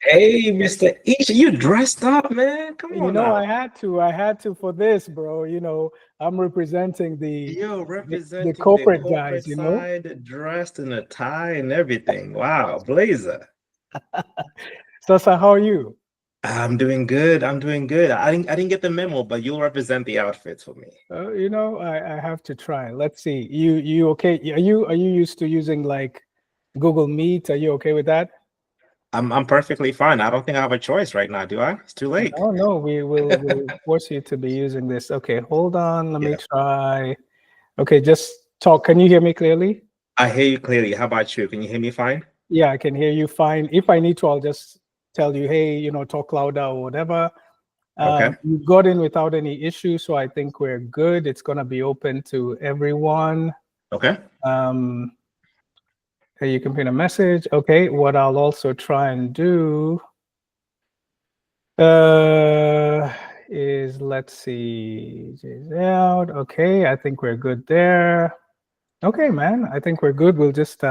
Hey, Mr. Ichi, you dressed up, man. Come You on know, now. I had to for this, bro. I'm representing You're the representing the corporate guys. corporate side, dressed in a tie and everything. Wow, blazer. So how are you? I'm doing good. I'm doing good. I didn't get the memo, but you'll represent the outfits for me. I have to try. Let's see. You okay? Are you used to using like Google Meet? Are you okay with that? I'm perfectly fine. I don't think I have a choice right now, do I? It's too late. No, no, we'll force you to be using this. Okay, hold on. Let me Yeah, try. Okay, just talk. Can you hear me clearly? I hear you clearly. How about you? Can you hear me fine? Yeah, I can hear you fine. If I need to, I'll just tell you, hey, talk louder or whatever. Okay. You got in without any issues, so I think we're good. It's gonna be open to everyone. Okay. Um, hey, you can pin a message. Okay, what I'll also try and do uh, is let's see, Jay's out. Okay, I think we're good there. Okay, man, I think we're good. We'll just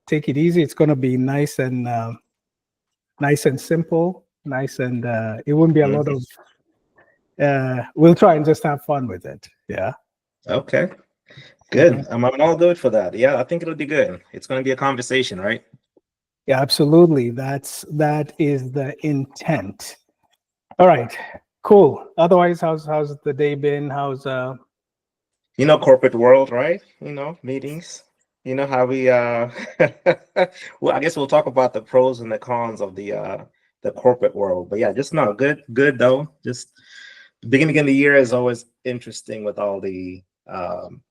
take it easy. It's gonna be nice and simple, nice and it won't be a lot Mhm. of. We'll try and just have fun with it. Yeah. Okay. Mhm. Good. I'm all good for that. Yeah, I think it'll be good. It's going to be a conversation, right? Yeah, absolutely. That is the intent. All right, cool. Otherwise, how's the day been? How's Corporate world, right? Meetings. You know how we well, I guess we'll talk about the pros and the cons of the corporate world. But yeah, just no, good though. Just the beginning of the year is always interesting with all the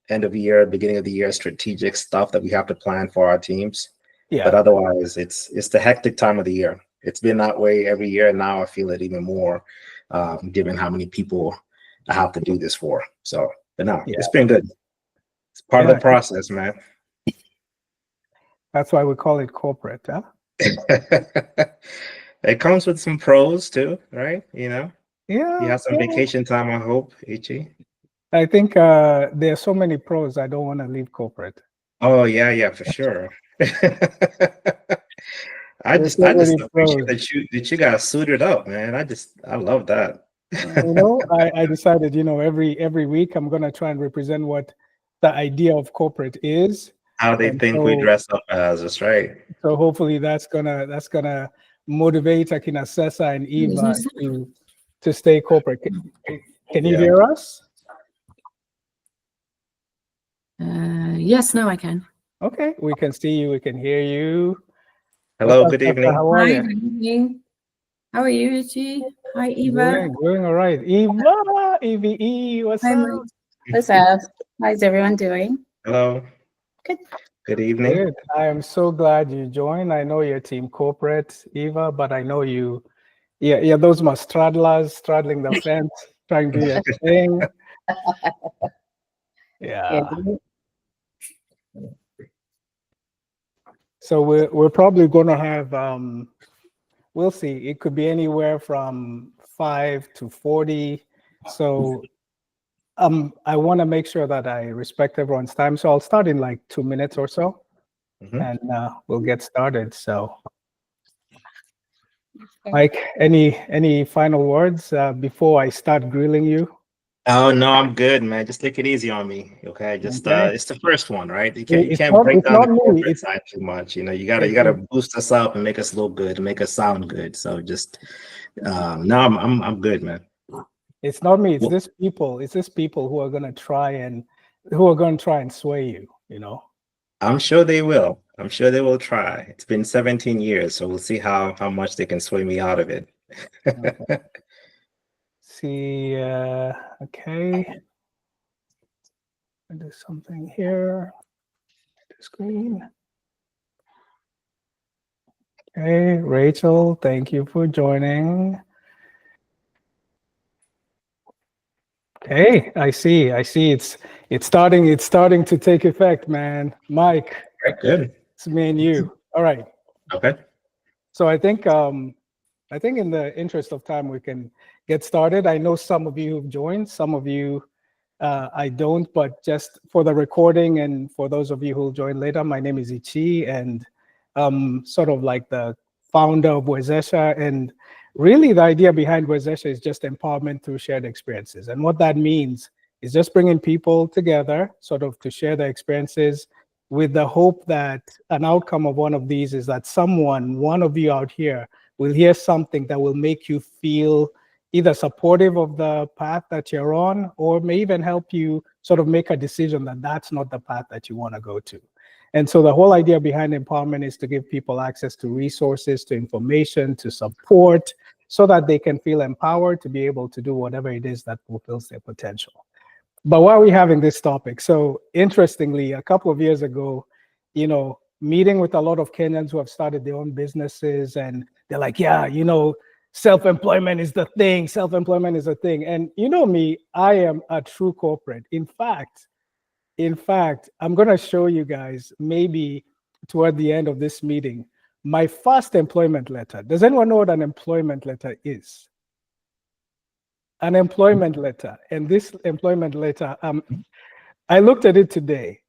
end of the year, beginning of the year strategic stuff that we have to plan for our teams. But yeah, otherwise, it's the hectic time of the year. It's been that way every year, and now I feel it even more, given how many people I have to do this for. So, but no, yeah, it's been good. It's part of yeah. the process, man. That's why we call it corporate, huh? It comes with some pros too, right? You Yeah, have some yeah. vacation time, I hope, Ichi. I think there are so many pros. I don't want to leave corporate. Oh yeah, yeah, for sure. I There's just so I many just appreciate pros. that you got suited up, man. I love that. I decided, every week I'm gonna try and represent what the idea of corporate is, How they and think we dress up as, that's right. so hopefully that's gonna motivate Akina Sessa and Eva to stay corporate. Can you Yeah. hear us? Yes, now I can. Okay, we can see you, we can hear you. What's Hello, up, good Sessa? evening. How are Hi, you? good evening. How are you, Ichi? Hi, Eva. Doing all right. Eva, EVE, what's Hi, up? Mike. What's up? How's everyone doing? Hello, Good. good evening. Good. I am so glad you joined. I know you're team corporate, Eva, but I know you. Yeah, those my straddlers straddling the fence, trying to do your thing. Yeah. Yeah. So we're probably gonna have we'll see. It could be anywhere from 5 to 40. So I want to make sure that I respect everyone's time. So I'll start in like 2 minutes or so, Mhm. and we'll get started. So Mike, any final words before I start grilling you? Oh no, I'm good, man. Just take it easy on me, okay? Just Okay. it's the first one, right? You It's can't not break it's down not the me. corporate side too much. You It's gotta boost us up and make us look good, make us sound good. So just no, I'm good, man. it's not me. It's Well, this people. It's this people who are going to try and sway you. I'm sure they will. I'm sure they will try. It's been 17 years, so we'll see how much they can sway me out of it. Okay. See. Okay. I'll do something here. Screen. Okay, Rachel. Thank you for joining. Okay, I see. I see. It's starting. It's starting to take effect, man. Mike, Right, good. it's me and you. All right. Okay. So I think in the interest of time we can get started. I know some of you who've joined, some of you I don't, but just for the recording and for those of you who'll join later, my name is Ichi, and sort of like the founder of Wezesha. And really the idea behind Wezesha is just empowerment through shared experiences. And what that means is just bringing people together sort of to share their experiences with the hope that an outcome of one of these is that one of you out here will hear something that will make you feel either supportive of the path that you're on, or may even help you sort of make a decision that that's not the path that you want to go to. And so the whole idea behind empowerment is to give people access to resources, to information, to support, so that they can feel empowered to be able to do whatever it is that fulfills their potential. But why are we having this topic? So interestingly, a couple of years ago, meeting with a lot of Kenyans who have started their own businesses, and they're like, yeah, self-employment is the thing. Self-employment is a thing. And you know me, I am a true corporate. In fact, I'm going to show you guys maybe toward the end of this meeting, my first employment letter. Does anyone know what an employment letter is? An employment letter. And this employment letter, I looked at it today.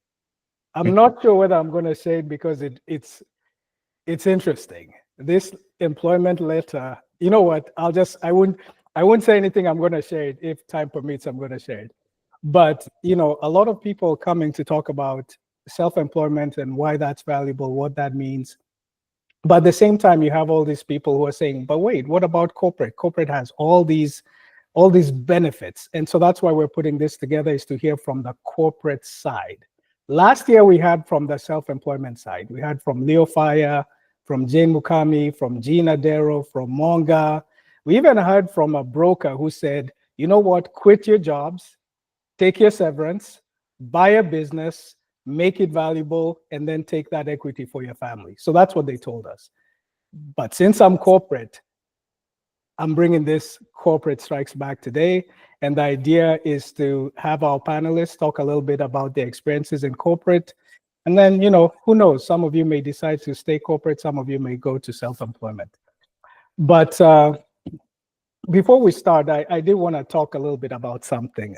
I'm not sure whether I'm going to say it because it's interesting. This employment letter, you know what? I wouldn't say anything. I'm going to share it. If time permits, I'm going to share it. But, a lot of people coming to talk about self-employment and why that's valuable, what that means. But at the same time, you have all these people who are saying, but wait, what about corporate? Corporate has all these benefits. And so that's why we're putting this together, is to hear from the corporate side. Last year, we had from the self-employment side. We had from Leo Fire, from Jane Mukami, from Gina Darrow, from Monga. We even heard from a broker who said, you know what, quit your jobs, take your severance, buy a business, make it valuable, and then take that equity for your family. So that's what they told us. But since I'm corporate, I'm bringing this Corporate Strikes Back today. And the idea is to have our panelists talk a little bit about their experiences in corporate. And then, who knows, some of you may decide to stay corporate, some of you may go to self-employment. But before we start, I did want to talk a little bit about something.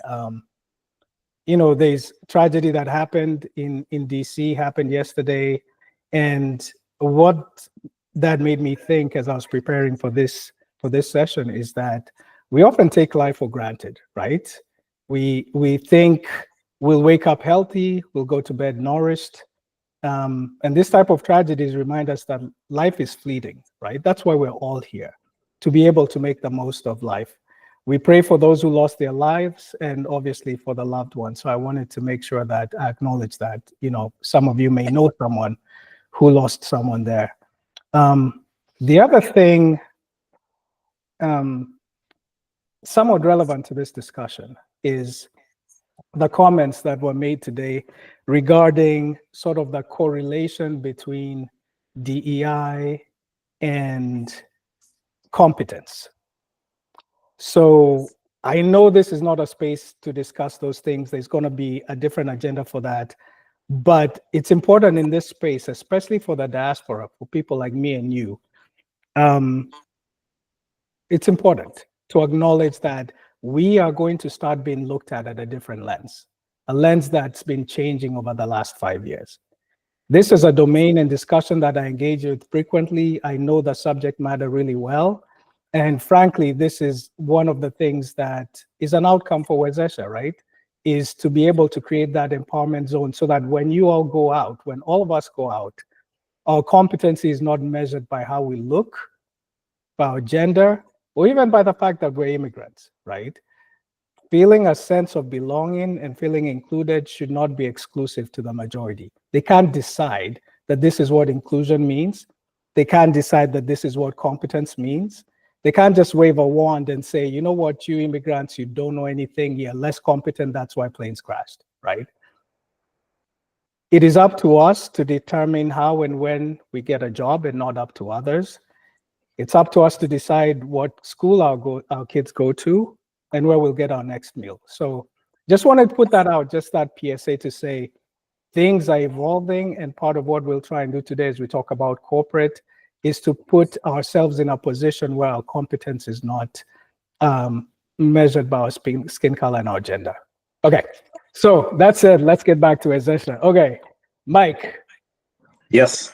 There's tragedy that happened in DC, happened yesterday. And what that made me think as I was preparing for this session is that we often take life for granted, right? We think we'll wake up healthy, we'll go to bed nourished. And this type of tragedies remind us that life is fleeting, right? That's why we're all here, to be able to make the most of life. We pray for those who lost their lives and obviously for the loved ones. So I wanted to make sure that I acknowledge that, some of you may know someone who lost someone there. The other thing, somewhat relevant to this discussion, is the comments that were made today regarding sort of the correlation between DEI and competence. So I know this is not a space to discuss those things. There's going to be a different agenda for that. But it's important in this space, especially for the diaspora, for people like me and you. It's important to acknowledge that we are going to start being looked at a different lens, a lens that's been changing over the last 5 years. This is a domain and discussion that I engage with frequently. I know the subject matter really well. And frankly, this is one of the things that is an outcome for Wezesha, right? Is to be able to create that empowerment zone so that when you all go out, when all of us go out, our competency is not measured by how we look, by our gender, or even by the fact that we're immigrants, right? Feeling a sense of belonging and feeling included should not be exclusive to the majority. They can't decide that this is what inclusion means. They can't decide that this is what competence means. They can't just wave a wand and say, you know what, you immigrants, you don't know anything, you're less competent, that's why planes crashed, right? It is up to us to determine how and when we get a job, and not up to others. It's up to us to decide what school our kids go to and where we'll get our next meal. So just wanted to put that out, just that PSA to say things are evolving, and part of what we'll try and do today as we talk about corporate is to put ourselves in a position where our competence is not measured by our skin color and our gender. Okay, so that's it. Let's get back to Wezesha. Okay, Mike. Yes.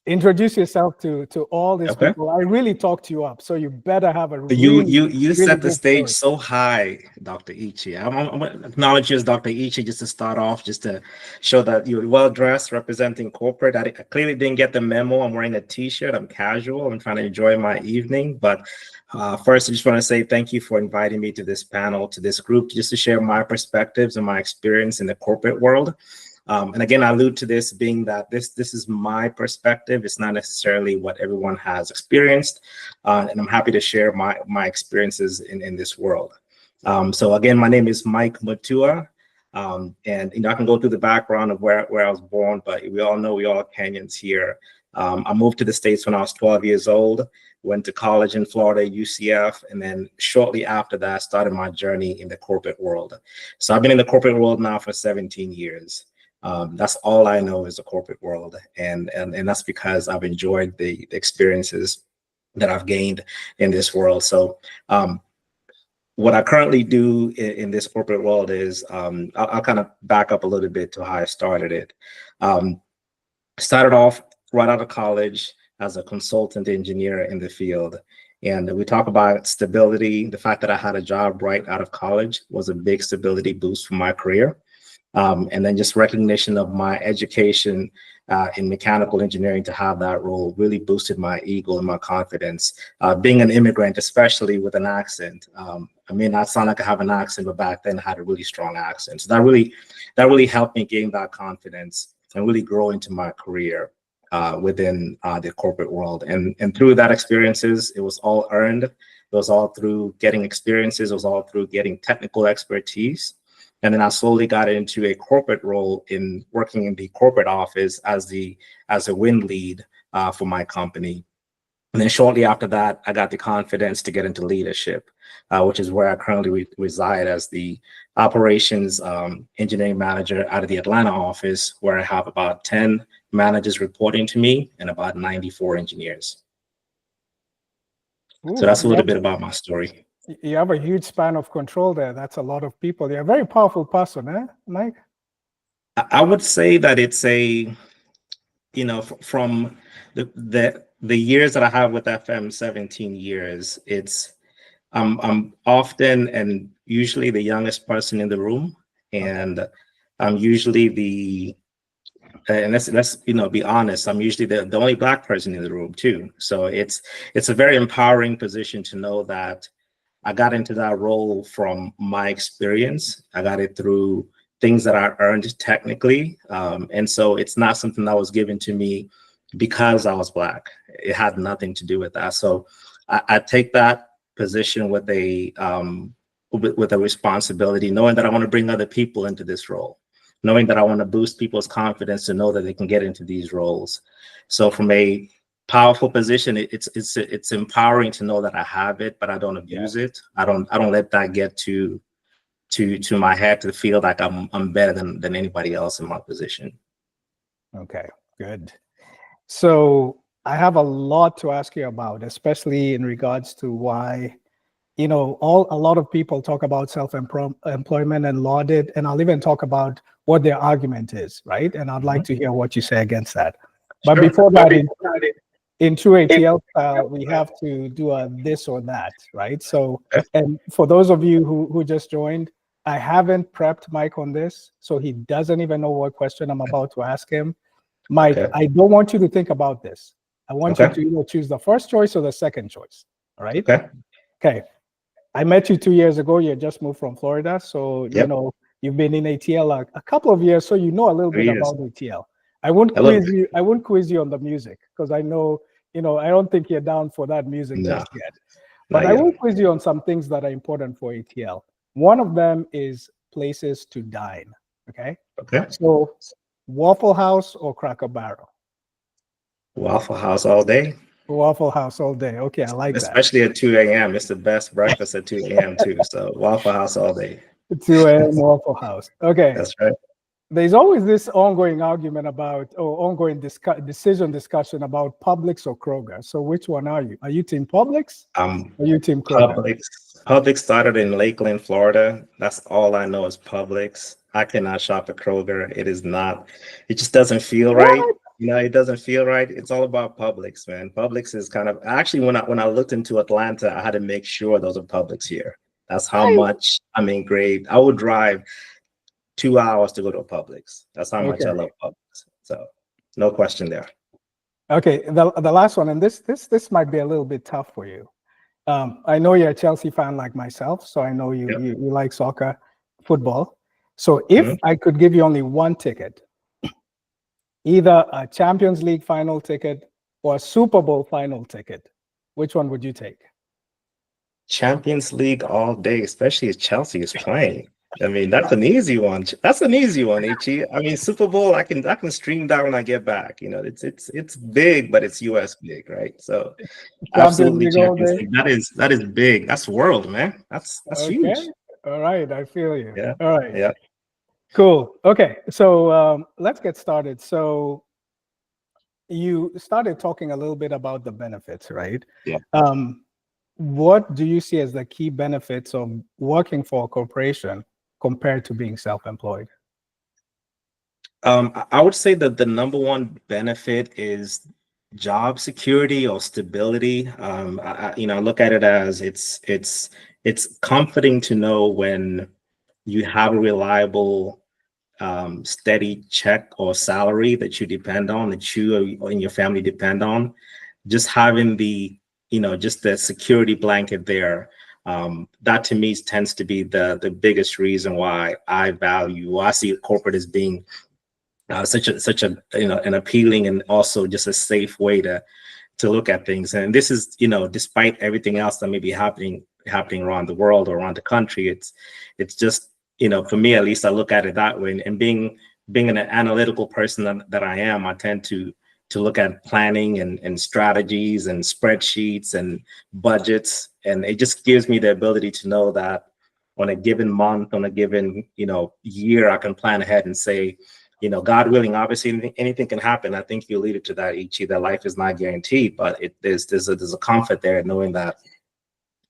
introduce yourself to all these Okay. people. I really talked you up, so you better have a You really, you you really set the good stage story. so high, Dr. Ichi. I'm gonna acknowledge you as Dr. Ichi just to start off, just to show that you're well dressed, representing corporate. I clearly didn't get the memo. I'm wearing a t-shirt. I'm casual. I'm trying to enjoy my evening. But first, I just want to say thank you for inviting me to this panel, to this group, just to share my perspectives and my experience in the corporate world. And again, I allude to this being that this is my perspective. It's not necessarily what everyone has experienced, and I'm happy to share my experiences in this world. So again, my name is Mike Mutua, and I can go through the background of where I was born, but we all know we all Kenyans here. I moved to the States when I was 12 years old. Went to college in Florida, UCF, and then shortly after that, started my journey in the corporate world. So I've been in the corporate world now for 17 years. That's all I know is the corporate world, and that's because I've enjoyed the experiences that I've gained in this world. So what I currently do in this corporate world is I'll kind of back up a little bit to how I started it. Um, Started off right out of college as a consultant engineer in the field. And we talk about stability. The fact that I had a job right out of college was a big stability boost for my career. And then just recognition of my education in mechanical engineering to have that role really boosted my ego and my confidence. Being an immigrant, especially with an accent, I may not sound like I have an accent, but back then I had a really strong accent. So that really helped me gain that confidence and really grow into my career within the corporate world. And through that experiences, it was all earned. It was all through getting experiences. It was all through getting technical expertise. And then I slowly got into a corporate role in working in the corporate office as a win lead for my company. And then shortly after that, I got the confidence to get into leadership, which is where I currently reside as the operations engineering manager out of the Atlanta office, where I have about 10 managers reporting to me and about 94 engineers. So Ooh, that's a little bit about my story. you have a huge span of control there. That's a lot of people. You're a very powerful person, eh, Mike? I would say that it's from the years that I have with FM, 17 years, I'm often and usually the youngest person in the room, and I'm usually and let's be honest, I'm usually the only Black person in the room too. So it's a very empowering position to know that I got into that role from my experience. I got it through things that I earned technically. And so it's not something that was given to me because I was Black. It had nothing to do with that. So I take that position with with a responsibility, knowing that I want to bring other people into this role, knowing that I want to boost people's confidence to know that they can get into these roles. So from a powerful position, it's empowering to know that I have it, but I don't abuse it. I don't let that get to my head to feel like I'm better than anybody else in my position. Okay, good. So I have a lot to ask you about, especially in regards to why, a lot of people talk about self-employment and laud it, and I'll even talk about what their argument is, right? And I'd like to hear what you say against that. But Sure. before that, in true ATL style, we have to do a this or that, right? So, and for those of you who just joined, I haven't prepped Mike on this, so he doesn't even know what question I'm about to ask him. Mike, Okay. I don't want you to think about this. I want you Okay. to either choose the first choice or the second choice, all right? Okay. Okay. I met you 2 years ago. You just moved from Florida. So, Yep. you've been in ATL a couple of years. So you know a little 3 bit years. about ATL. I won't I love quiz you. I won't quiz you on the music because I know, I don't think you're down for that music No, just yet. But not I yet. will quiz you on some things that are important for ATL. One of them is places to dine. Okay. Okay. So Waffle House or Cracker Barrel? Waffle House all day, Waffle House all day. Okay, I like that. especially at 2 a.m. It's the best breakfast at 2 a.m. too. So Waffle House all day. 2 a.m. Waffle House. Okay. That's right. There's always this ongoing argument about, or ongoing decision discussion about Publix or Kroger. So which one are you? Are you team Publix? Or are you team Kroger? Publix started in Lakeland, Florida. That's all I know is Publix. I cannot shop at Kroger. It is not. It just doesn't feel right. it doesn't feel right. It's all about Publix, man. Publix is kind of actually when I looked into Atlanta, I had to make sure those are Publix here. That's how Right. much I'm engraved. I would drive 2 hours to go to a Publix. That's how much I Okay. love Publix. So no question there. Okay. The last one, and this might be a little bit tough for you. I know you're a Chelsea fan like myself, so I know Yep. you like soccer, football. So if Mhm. I could give you only one ticket, either a Champions League final ticket or a Super Bowl final ticket, which one would you take? Champions League all day, especially if Chelsea is playing. I mean, that's an easy one. That's an easy one, Ichi. I mean, Super Bowl, I can stream that when I get back. It's big, but it's US big, right? So Champions absolutely League all Champions day. League. That is big. That's world, man. That's Okay. huge. All right. I feel you. Yeah. All right. Yeah. Cool. Okay. So let's get started. So you started talking a little bit about the benefits, right? Yeah. What do you see as the key benefits of working for a corporation compared to being self-employed? I would say that the number one benefit is job security or stability. I look at it as it's comforting to know when you have a reliable, steady check or salary that you depend on, that you and your family depend on. Just having just the security blanket there. That to me tends to be the biggest reason why I see corporate as being such a an appealing and also just a safe way to look at things. And this is despite everything else that may be happening around the world or around the country, it's just for me at least, I look at it that way. And being an analytical person that I am, I tend to look at planning and strategies and spreadsheets and budgets, and it just gives me the ability to know that on a given month, on a given year, I can plan ahead and say, God willing, obviously anything can happen. I think you alluded to that, Ichi, that life is not guaranteed, but there's a comfort there knowing that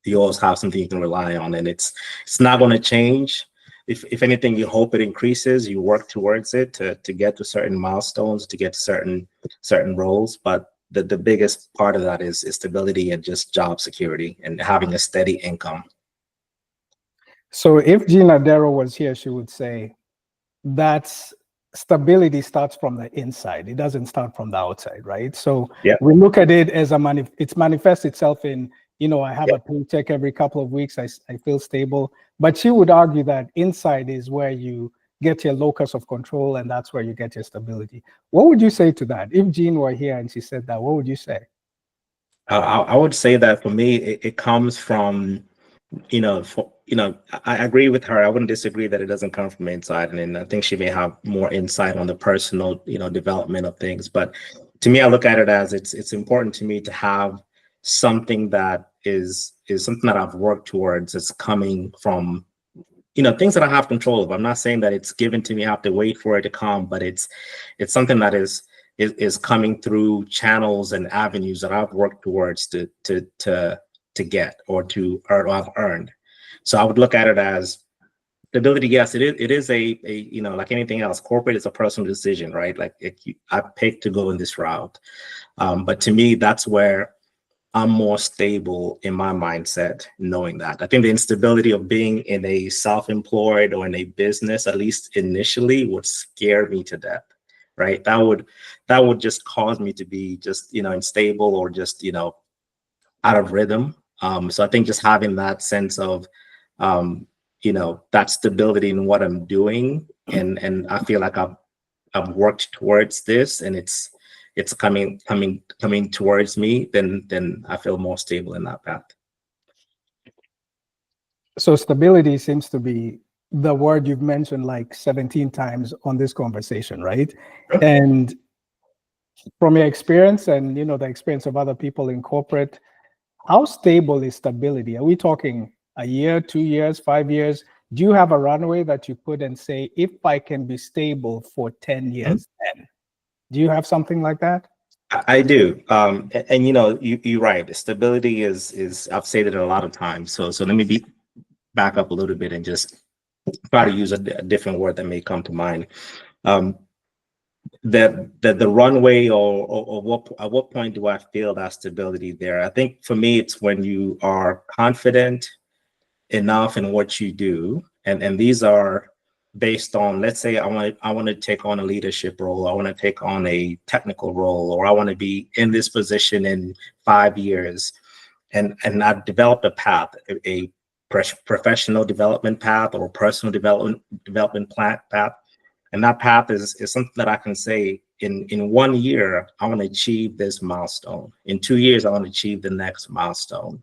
you always have something you can rely on, and it's not going to change. If anything, you hope it increases. You work towards it to get to certain milestones, to get to certain roles. But the biggest part of that is stability and just job security and having a steady income. So if Gina Darrow was here, she would say that's stability starts from the inside. It doesn't start from the outside, right? So Yeah. we look at it as it manifests itself in, I have Yeah. a paycheck every couple of weeks. I feel stable. But she would argue that inside is where you get your locus of control, and that's where you get your stability. What would you say to that? If Jean were here and she said that, what would you say? I would say that for me, it comes from I agree with her. I wouldn't disagree that it doesn't come from inside, and I think she may have more insight on the personal, development of things. But to me, I look at it as it's important to me to have something that is something that I've worked towards. It's coming from things that I have control of. I'm not saying that it's given to me. I have to wait for it to come, but it's something that is coming through channels and avenues that I've worked towards to get or I've earned. So I would look at it as the ability. Yes, it is a like anything else. Corporate is a personal decision, right? Like I picked to go in this route, but to me, that's where I'm more stable in my mindset, knowing that. I think the instability of being in a self-employed or in a business, at least initially, would scare me to death, right? That would just cause me to be just unstable or just out of rhythm. So I think just having that sense of that stability in what I'm doing, and I feel like I've worked towards this, and it's coming towards me, then I feel more stable in that path. So stability seems to be the word you've mentioned like 17 times on this conversation, right? Sure. And from your experience and the experience of other people in corporate, how stable is stability? Are we talking a year, 2 years, 5 years? Do you have a runway that you put and say, if I can be stable for 10 years, then? Do you have something like that? I do, and you're right. Stability is I've said it a lot of times. So let me back up a little bit and just try to use a different word that may come to mind. Um, the runway or what at what point do I feel that stability there? I think for me, it's when you are confident enough in what you do, and these are based on, let's say I want to take on a leadership role, I want to take on a technical role, or I want to be in this position in 5 years, and I've developed a path, a professional development path or personal development path, and that path is something that I can say in 1 year I want to achieve this milestone, in 2 years I want to achieve the next milestone,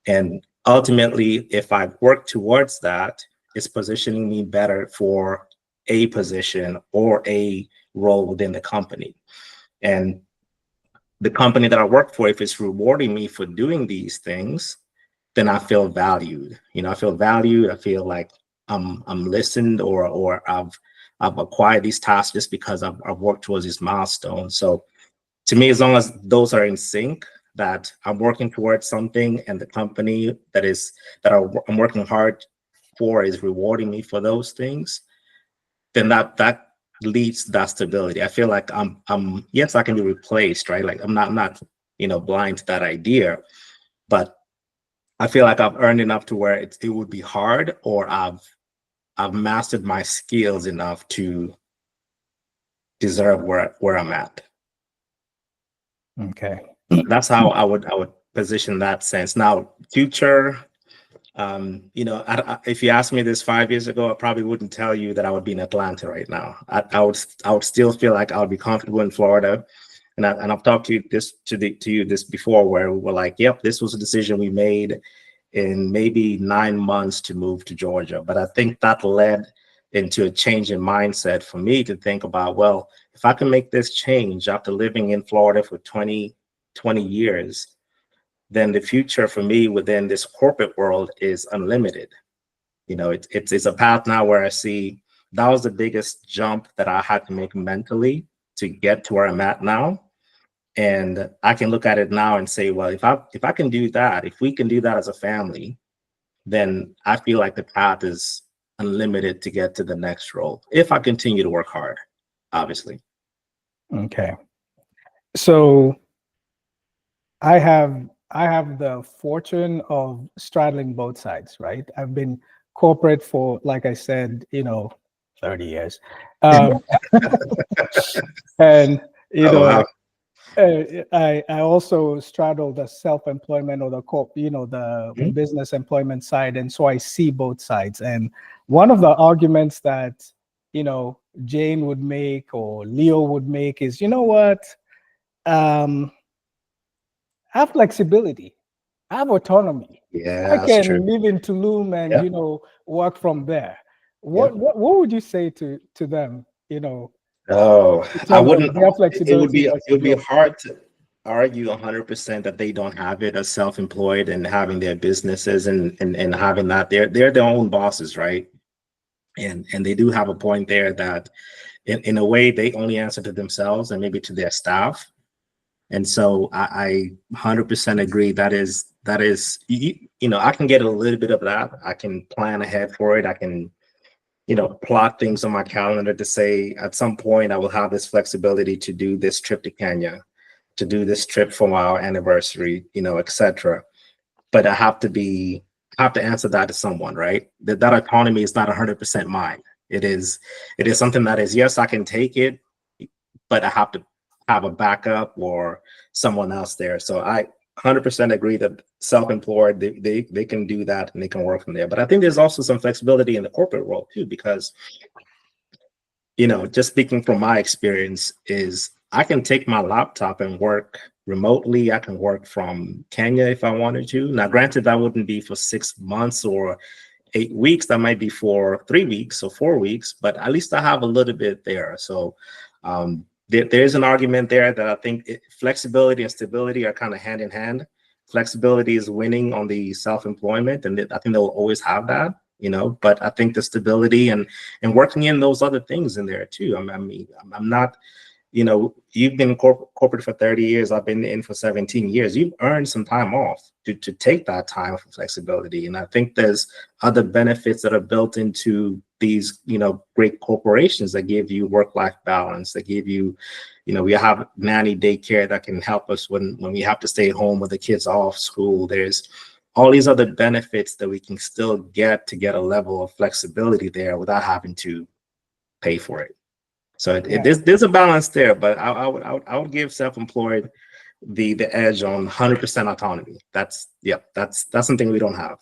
and ultimately, if I work towards that, it's positioning me better for a position or a role within the company. And the company that I work for, if it's rewarding me for doing these things, then I feel valued. I feel valued. I feel like I'm listened, or I've acquired these tasks just because I've worked towards these milestones. So to me, as long as those are in sync, that I'm working towards something, and the company I'm working hard for is rewarding me for those things, then that leads to that stability. I feel like I'm yes, I can be replaced, right? Like I'm not blind to that idea, but I feel like I've earned enough to where it would be hard, or I've mastered my skills enough to deserve where I'm at. Okay. That's how I would position that sense. Now, future, if you asked me this 5 years ago, I probably wouldn't tell you that I would be in Atlanta right now. I would still feel like I would be comfortable in Florida, and I've talked to you this before, where we were like, yep, this was a decision we made in maybe 9 months to move to Georgia. But I think that led into a change in mindset for me to think about, well, if I can make this change after living in Florida for 20 years, then the future for me within this corporate world is unlimited. It's a path now where I see that was the biggest jump that I had to make mentally to get to where I'm at now. And I can look at it now and say, well, if I can do that, if we can do that as a family, then I feel like the path is unlimited to get to the next role if I continue to work hard, obviously. Okay. So I have the fortune of straddling both sides, right? I've been corporate for, like I said, 30 years. And Wow. I also straddle the self-employment, or the business employment side, and so I see both sides. And one of the arguments that Jane would make or Leo would make is, have flexibility, have autonomy. Yeah, I that's can true. live in Tulum and Yeah. work from there. Yeah. What would you say to them? Oh, In I terms of wouldn't. their It would flexibility be versus yours. hard to argue 100% that they don't have it as self-employed and having their businesses and having that they're their own bosses, right? And they do have a point there that in a way they only answer to themselves and maybe to their staff. And so I 100% agree. That is I can get a little bit of that. I can plan ahead for it. I can plot things on my calendar to say at some point I will have this flexibility to do this trip to Kenya, to do this trip for our anniversary, etc. But I have to answer that to someone, right? That autonomy is not 100% mine. It is something that is, yes, I can take it, but I have to have a backup or someone else there. So I 100% agree that self-employed, they can do that and they can work from there. But I think there's also some flexibility in the corporate world too, because just speaking from my experience is I can take my laptop and work remotely. I can work from Kenya if I wanted to. Now, granted, that wouldn't be for 6 months or 8 weeks. That might be for 3 weeks or 4 weeks, but at least I have a little bit there. So there's an argument there that I think flexibility and stability are kind of hand in hand. Flexibility is winning on the self-employment, and I think they'll always have that, but I think the stability and working in those other things in there too. I mean, I'm not, you've been corporate for 30 years. I've been in for 17 years. You've earned some time off to take that time for flexibility. And I think there's other benefits that are built into these, great corporations that give you work-life balance, that give you, we have nanny daycare that can help us when we have to stay home with the kids off school. There's all these other benefits that we can still get to get a level of flexibility there without having to pay for it. So there's a balance there, but I would give self-employed the edge on 100% autonomy. That's something we don't have.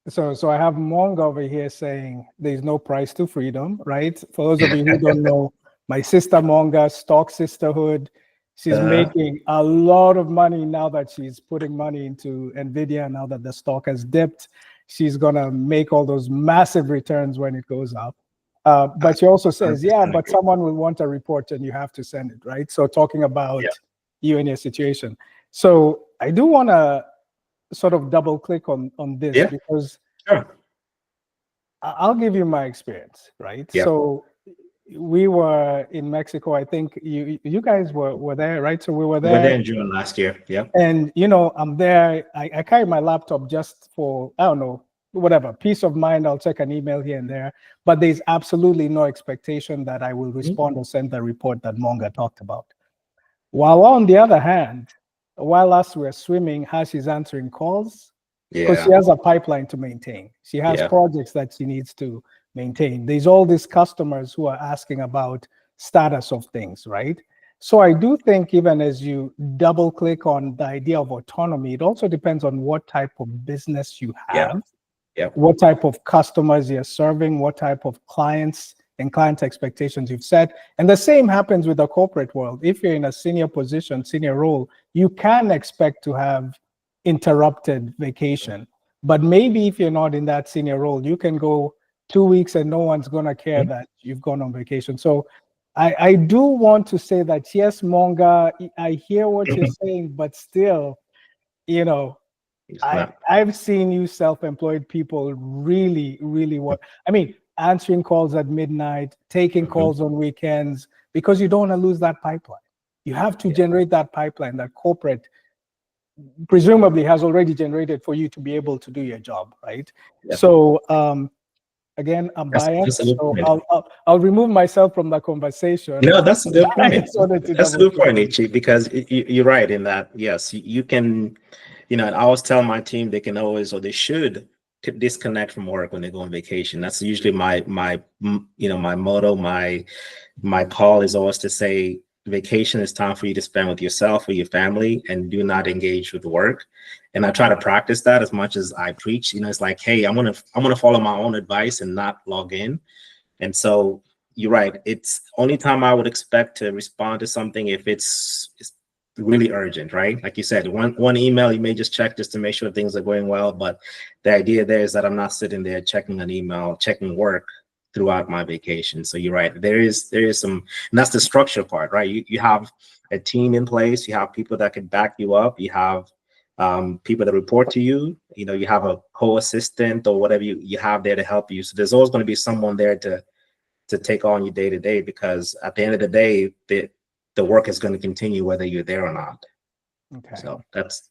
So I have Monga over here saying there's no price to freedom, right? For those of you who don't know, my sister Monga, Stock Sisterhood, she's making a lot of money now that she's putting money into NVIDIA. Now that the stock has dipped, she's gonna make all those massive returns when it goes up. But she also says, but someone will want a report and you have to send it, right? So talking about you and your situation. So I do want to sort of double click on this because I'll give you my experience, right? So we were in Mexico. I think you guys were there, right? So we were there. We were there in June last year. Yeah. And I'm there. I carry my laptop just for, I don't know, whatever, peace of mind. I'll check an email here and there, but there's absolutely no expectation that I will respond or send the report that Monga talked about. While on the other hand, while us were swimming, Hash is answering calls because she has a pipeline to maintain. She has projects that she needs to maintain. There's all these customers who are asking about status of things, right? So I do think even as you double click on the idea of autonomy, it also depends on what type of business you have, what type of customers you're serving, what type of clients and client expectations you've set. And the same happens with the corporate world. If you're in a senior position, senior role, you can expect to have interrupted vacation. But maybe if you're not in that senior role, you can go 2 weeks and no one's gonna care that you've gone on vacation. So I do want to say that, yes, Monga, I hear what you're saying, but still, I've seen you self-employed people really, really work. I mean, answering calls at midnight, taking calls on weekends, because you don't want to lose that pipeline. You have to generate that pipeline that corporate presumably has already generated for you to be able to do your job, right? So again, I'm biased, so I'll remove myself from the conversation. No, that's a good point. That's a good point, Ichi, because you're right in that. Yes, you can, and I always tell my team they can always, or they should, disconnect from work when they go on vacation. That's usually my motto. My call is always to say, vacation is time for you to spend with yourself, with your family, and do not engage with work. And I try to practice that as much as I preach. It's like, hey, I'm gonna follow my own advice and not log in. And so you're right. It's only time I would expect to respond to something if it's really urgent, right? Like you said, one email you may just check just to make sure things are going well. But the idea there is that I'm not sitting there checking an email, checking work throughout my vacation. So you're right. There is some, and that's the structure part, right? You have a team in place. You have people that can back you up. You have people that report to you. You have a co-assistant or whatever you have there to help you. So there's always going to be someone there to take on your day to day, because at the end of the day, the work is going to continue whether you're there or not. Okay. So that's.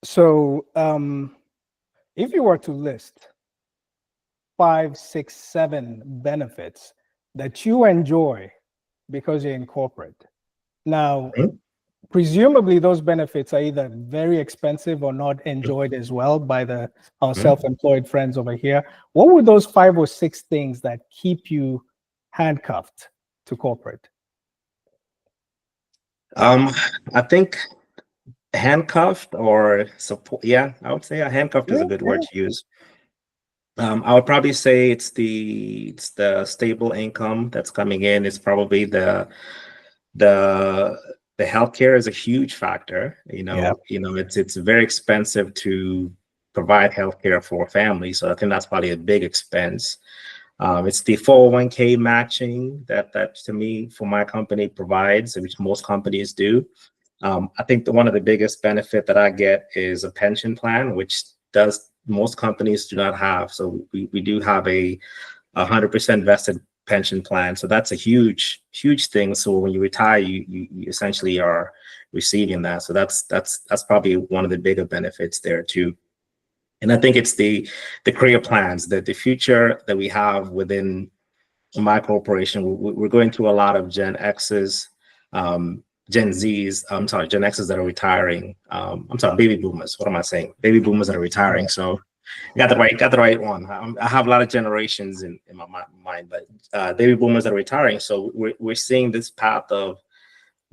So if you were to list 5, 6, 7 benefits that you enjoy because you're in corporate, now, presumably those benefits are either very expensive or not enjoyed as well by our self-employed friends over here. What were those 5 or 6 things that keep you handcuffed to corporate? I think handcuffed or support. Yeah, I would say handcuffed is a good word to use. I would probably say it's the stable income that's coming in. It's probably the healthcare is a huge factor. It's very expensive to provide healthcare for a family. So I think that's probably a big expense. It's the 401k matching that to me, for my company, provides, which most companies do. I think one of the biggest benefit that I get is a pension plan, which most companies do not have. So we do have a 100% vested pension plan. So that's a huge thing. So when you retire, you essentially are receiving that. So that's probably one of the bigger benefits there too. And I think it's the career plans, that the future that we have within my corporation. We're going through a lot of Gen X's, Gen Z's. I'm sorry, Gen X's that are retiring. I'm sorry, baby boomers. What am I saying? Baby boomers that are retiring. So got the right one. I have a lot of generations in my mind, but baby boomers that are retiring. So we're seeing this path of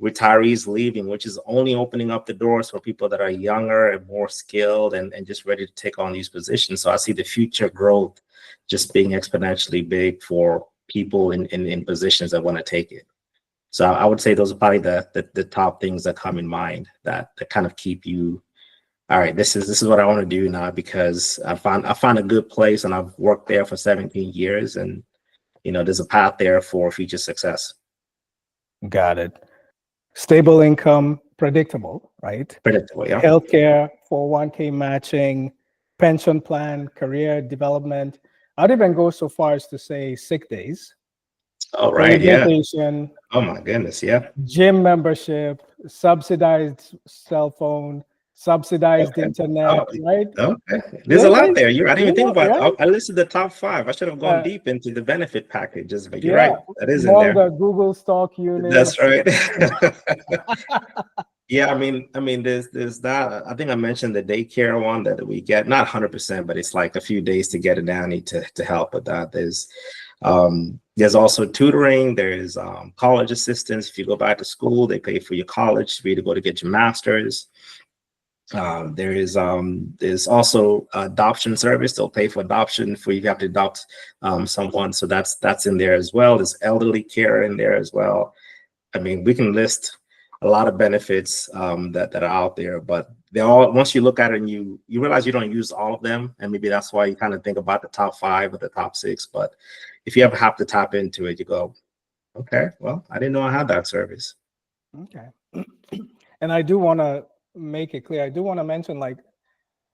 retirees leaving, which is only opening up the doors for people that are younger and more skilled and just ready to take on these positions. So I see the future growth just being exponentially big for people in positions that want to take it. So I would say those are probably the top things that come in mind that kind of keep you, all right, this is what I want to do now, because I found a good place and I've worked there for 17 years, and there's a path there for future success. Got it. Stable income, predictable, right? Predictable, yeah. Healthcare, 401k matching, pension plan, career development. I'd even go so far as to say sick days, All paid right, yeah. vacation, Oh my goodness, yeah. gym membership, subsidized cell phone, subsidized Okay. internet, Oh, right? okay. There's a lot there. I didn't even think about. Right? I listed the top 5. I should have gone Uh, deep into the benefit packages, but you're yeah, right. That is in there. Monga, Google stock That's units. right. Yeah, I mean, there's that. I think I mentioned the daycare one that we get, not 100%, but it's like a few days to get a nanny to help with that. There's also tutoring. There's college assistance. If you go back to school, they pay for your college for you to go to get your master's. There's also adoption service. They'll pay for adoption for you have to adopt someone. So that's in there as well. There's elderly care in there as well. I mean, we can list a lot of benefits that are out there, but they all, once you look at it and you realize you don't use all of them, and maybe that's why you kind of think about the top 5 or the top 6. But if you ever have to tap into it, you go, okay, well, I didn't know I had that service. Okay. And I do want to make it clear, I do want to mention, like,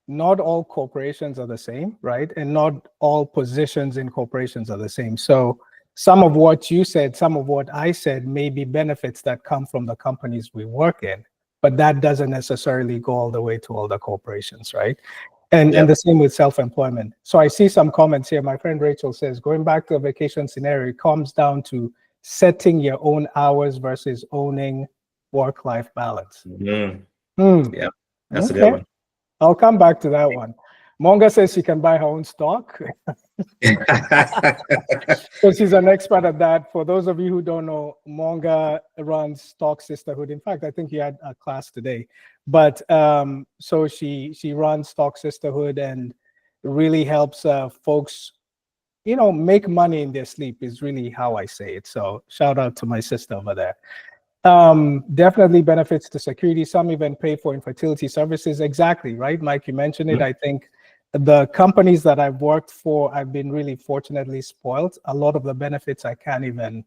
not all corporations are the same, right? And not all positions in corporations are the same. So some of what you said, some of what I said may be benefits that come from the companies we work in, but that doesn't necessarily go all the way to all the corporations, right? And the same with self-employment. So I see some comments here. My friend Rachel says, going back to a vacation scenario, it comes down to setting your own hours versus owning work-life balance. Yeah, that's a good one. I'll come back to that one. Monga says she can buy her own stock. So she's an expert at that. For those of you who don't know, Monga runs Stock Sisterhood. In fact, I think he had a class today. But so she runs Stock Sisterhood and really helps folks, make money in their sleep is really how I say it. So shout out to my sister over there. Definitely benefits to security. Some even pay for infertility services. Exactly, right, Mike? You mentioned it. I think the companies that I've worked for, I've been really fortunately spoiled. A lot of the benefits I can't even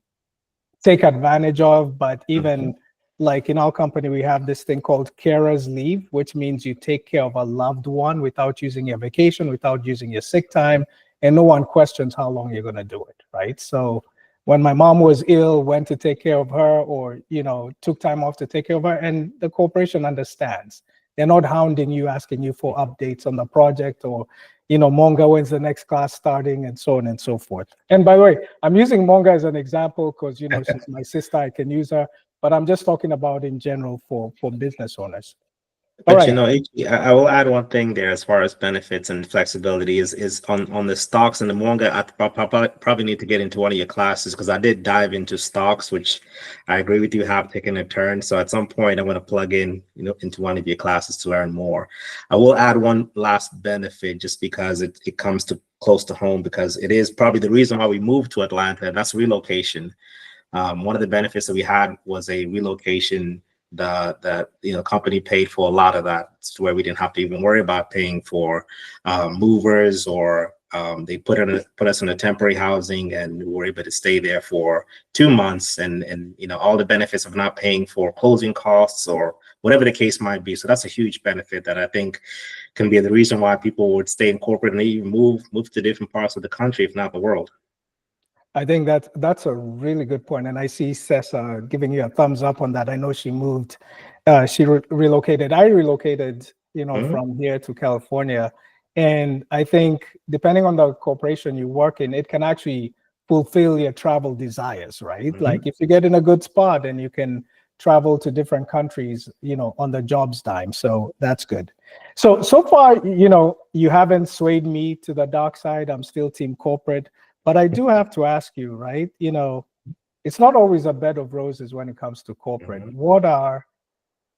take advantage of, but even like in our company, we have this thing called carer's leave, which means you take care of a loved one without using your vacation, without using your sick time, and no one questions how long you're going to do it, right? So when my mom was ill, went to take care of her, or took time off to take care of her, and the corporation understands. They're not hounding you, asking you for updates on the project, or Monga, when's the next class starting, and so on and so forth. And by the way, I'm using Monga as an example because she's my sister. I can use her, but I'm just talking about in general for business owners. But I will add one thing there as far as benefits and flexibility is on the stocks and the Mwanga. I probably need to get into one of your classes because I did dive into stocks, which I agree with you have taken a turn. So at some point, I'm going to plug in, into one of your classes to learn more. I will add one last benefit just because it comes to close to home, because it is probably the reason why we moved to Atlanta, and that's relocation. One of the benefits that we had was a relocation. The company paid for a lot of that, to where we didn't have to even worry about paying for movers, or they put us in a temporary housing, and we were able to stay there for 2 months, and all the benefits of not paying for closing costs or whatever the case might be. So that's a huge benefit that I think can be the reason why people would stay in corporate and even move to different parts of the country, if not the world. I think that's a really good point. And I see Sessa giving you a thumbs up on that. I know she moved, she relocated. I relocated, from here to California. And I think depending on the corporation you work in, it can actually fulfill your travel desires, right? Mhm. Like if you get in a good spot and you can travel to different countries, on the job's dime. So that's good. So far, you haven't swayed me to the dark side. I'm still team corporate, but I do have to ask you, right? It's not always a bed of roses when it comes to corporate. Mhm. What are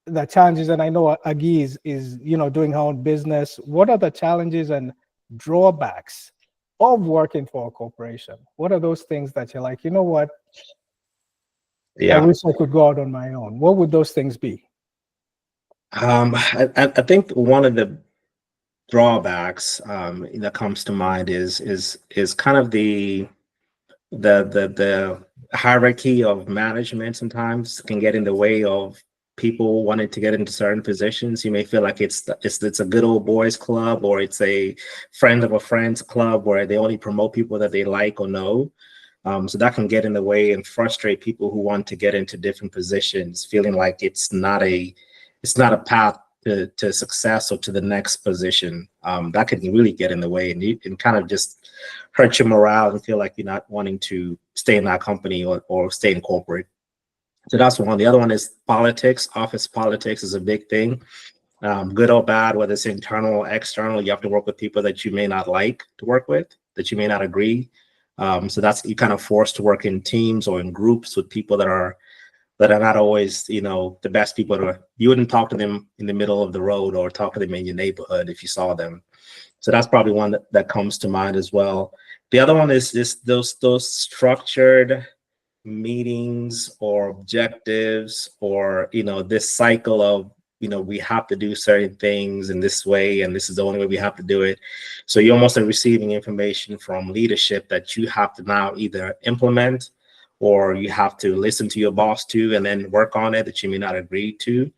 the challenges? And I know Agi is doing her own business. What are the challenges and drawbacks of working for a corporation? What are those things that you're like, you know what? I Yeah. wish I could go out on my own. What would those things be? I think one of the drawbacks that comes to mind is kind of the hierarchy of management sometimes can get in the way of people wanting to get into certain positions. You may feel like it's a good old boys club, or it's a friend of a friend's club where they only promote people that they like or know. So that can get in the way and frustrate people who want to get into different positions, feeling like it's not a path to success or to the next position. That can really get in the way, and you can kind of just hurt your morale and feel like you're not wanting to stay in that company or stay in corporate. So that's one. The other one is politics. Office politics is a big thing. Good or bad, whether it's internal or external, you have to work with people that you may not like to work with, that you may not agree. So that's you kind of forced to work in teams or in groups with people that are not always, the best people you wouldn't talk to them in the middle of the road or talk to them in your neighborhood if you saw them. So that's probably one that comes to mind as well. The other one is just those structured meetings or objectives, or this cycle of we have to do certain things in this way and this is the only way we have to do it. So you almost are receiving information from leadership that you have to now either implement, or you have to listen to your boss too and then work on it that you may not agree to.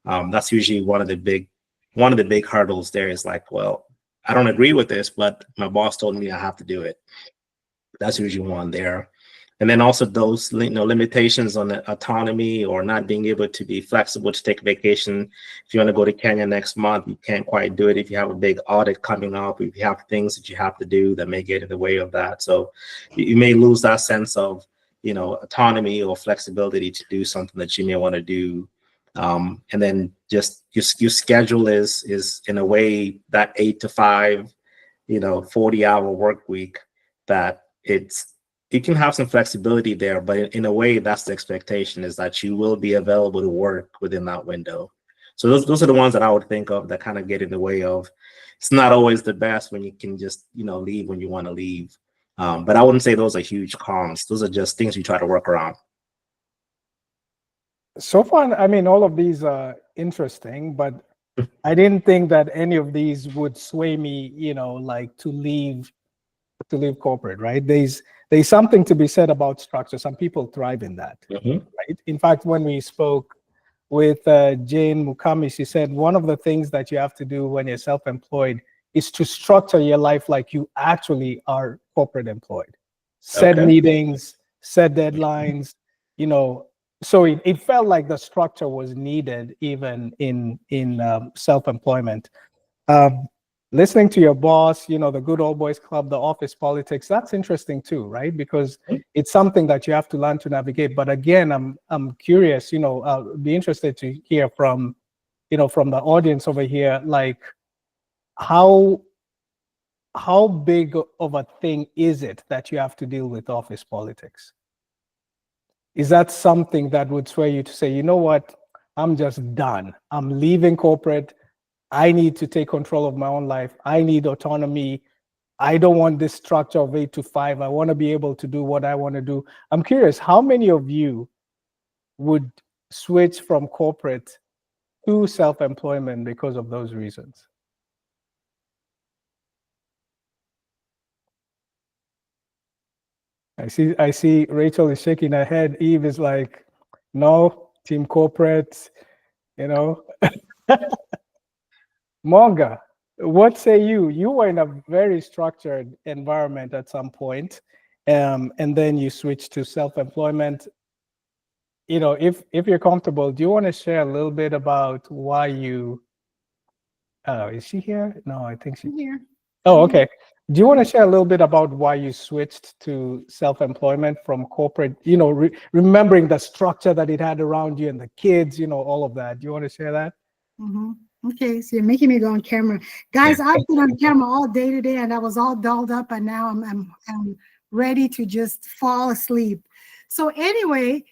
That's usually one of the big hurdles there, is like, well, I don't agree with this, but my boss told me I have to do it. That's usually one there. And then also those limitations on the autonomy, or not being able to be flexible to take vacation. If you want to go to Kenya next month, you can't quite do it if you have a big audit coming up, if you have things that you have to do that may get in the way of that. So you may lose that sense of autonomy or flexibility to do something that you may want to do. And then just your schedule is in a way that 8 to 5, 40-hour work week, that you can have some flexibility there, but in a way, that's the expectation, is that you will be available to work within that window. So those are the ones that I would think of that kind of get in the way of. It's not always the best when you can just leave when you want to leave. But I wouldn't say those are huge cons. Those are just things you try to work around. So far, I mean, all of these are interesting, but I didn't think that any of these would sway me, like to leave corporate, right? There's something to be said about structure. Some people thrive in that, Mhm. right? In fact, when we spoke with Jane Mukami, she said one of the things that you have to do when you're self-employed is to structure your life like you actually are corporate employed. Set Okay. meetings, set deadlines, you know. So it felt like the structure was needed even in self-employment. Um, Listening to your boss, the good old boys club, the office politics, that's interesting too, right? Because it's something that you have to learn to navigate. But again, I'm curious, I'll be interested to hear from the audience over here, like how big of a thing is it that you have to deal with office politics? Is that something that would sway you to say, you know what, I'm just done. I'm leaving corporate. I need to take control of my own life. I need autonomy. I don't want this structure of 8 to 5. I want to be able to do what I want to do. I'm curious, how many of you would switch from corporate to self-employment because of those reasons? I see Rachel is shaking her head. Eve is like, no, team corporate, you know. Monga, what say you? You were in a very structured environment at some point, and then you switched to self-employment. If you're comfortable, do you want to share a little bit about why you Is she here? No, I think she. I'm here. Oh, I'm here. okay. Do you want to share a little bit about why you switched to self-employment from corporate? Remembering the structure that it had around you and the kids, all of that. Do you want to share that? Mhm. Okay, so you're making me go on camera. Guys, I've been on camera all day today and I was all dolled up and now I'm ready to just fall asleep. So anyway,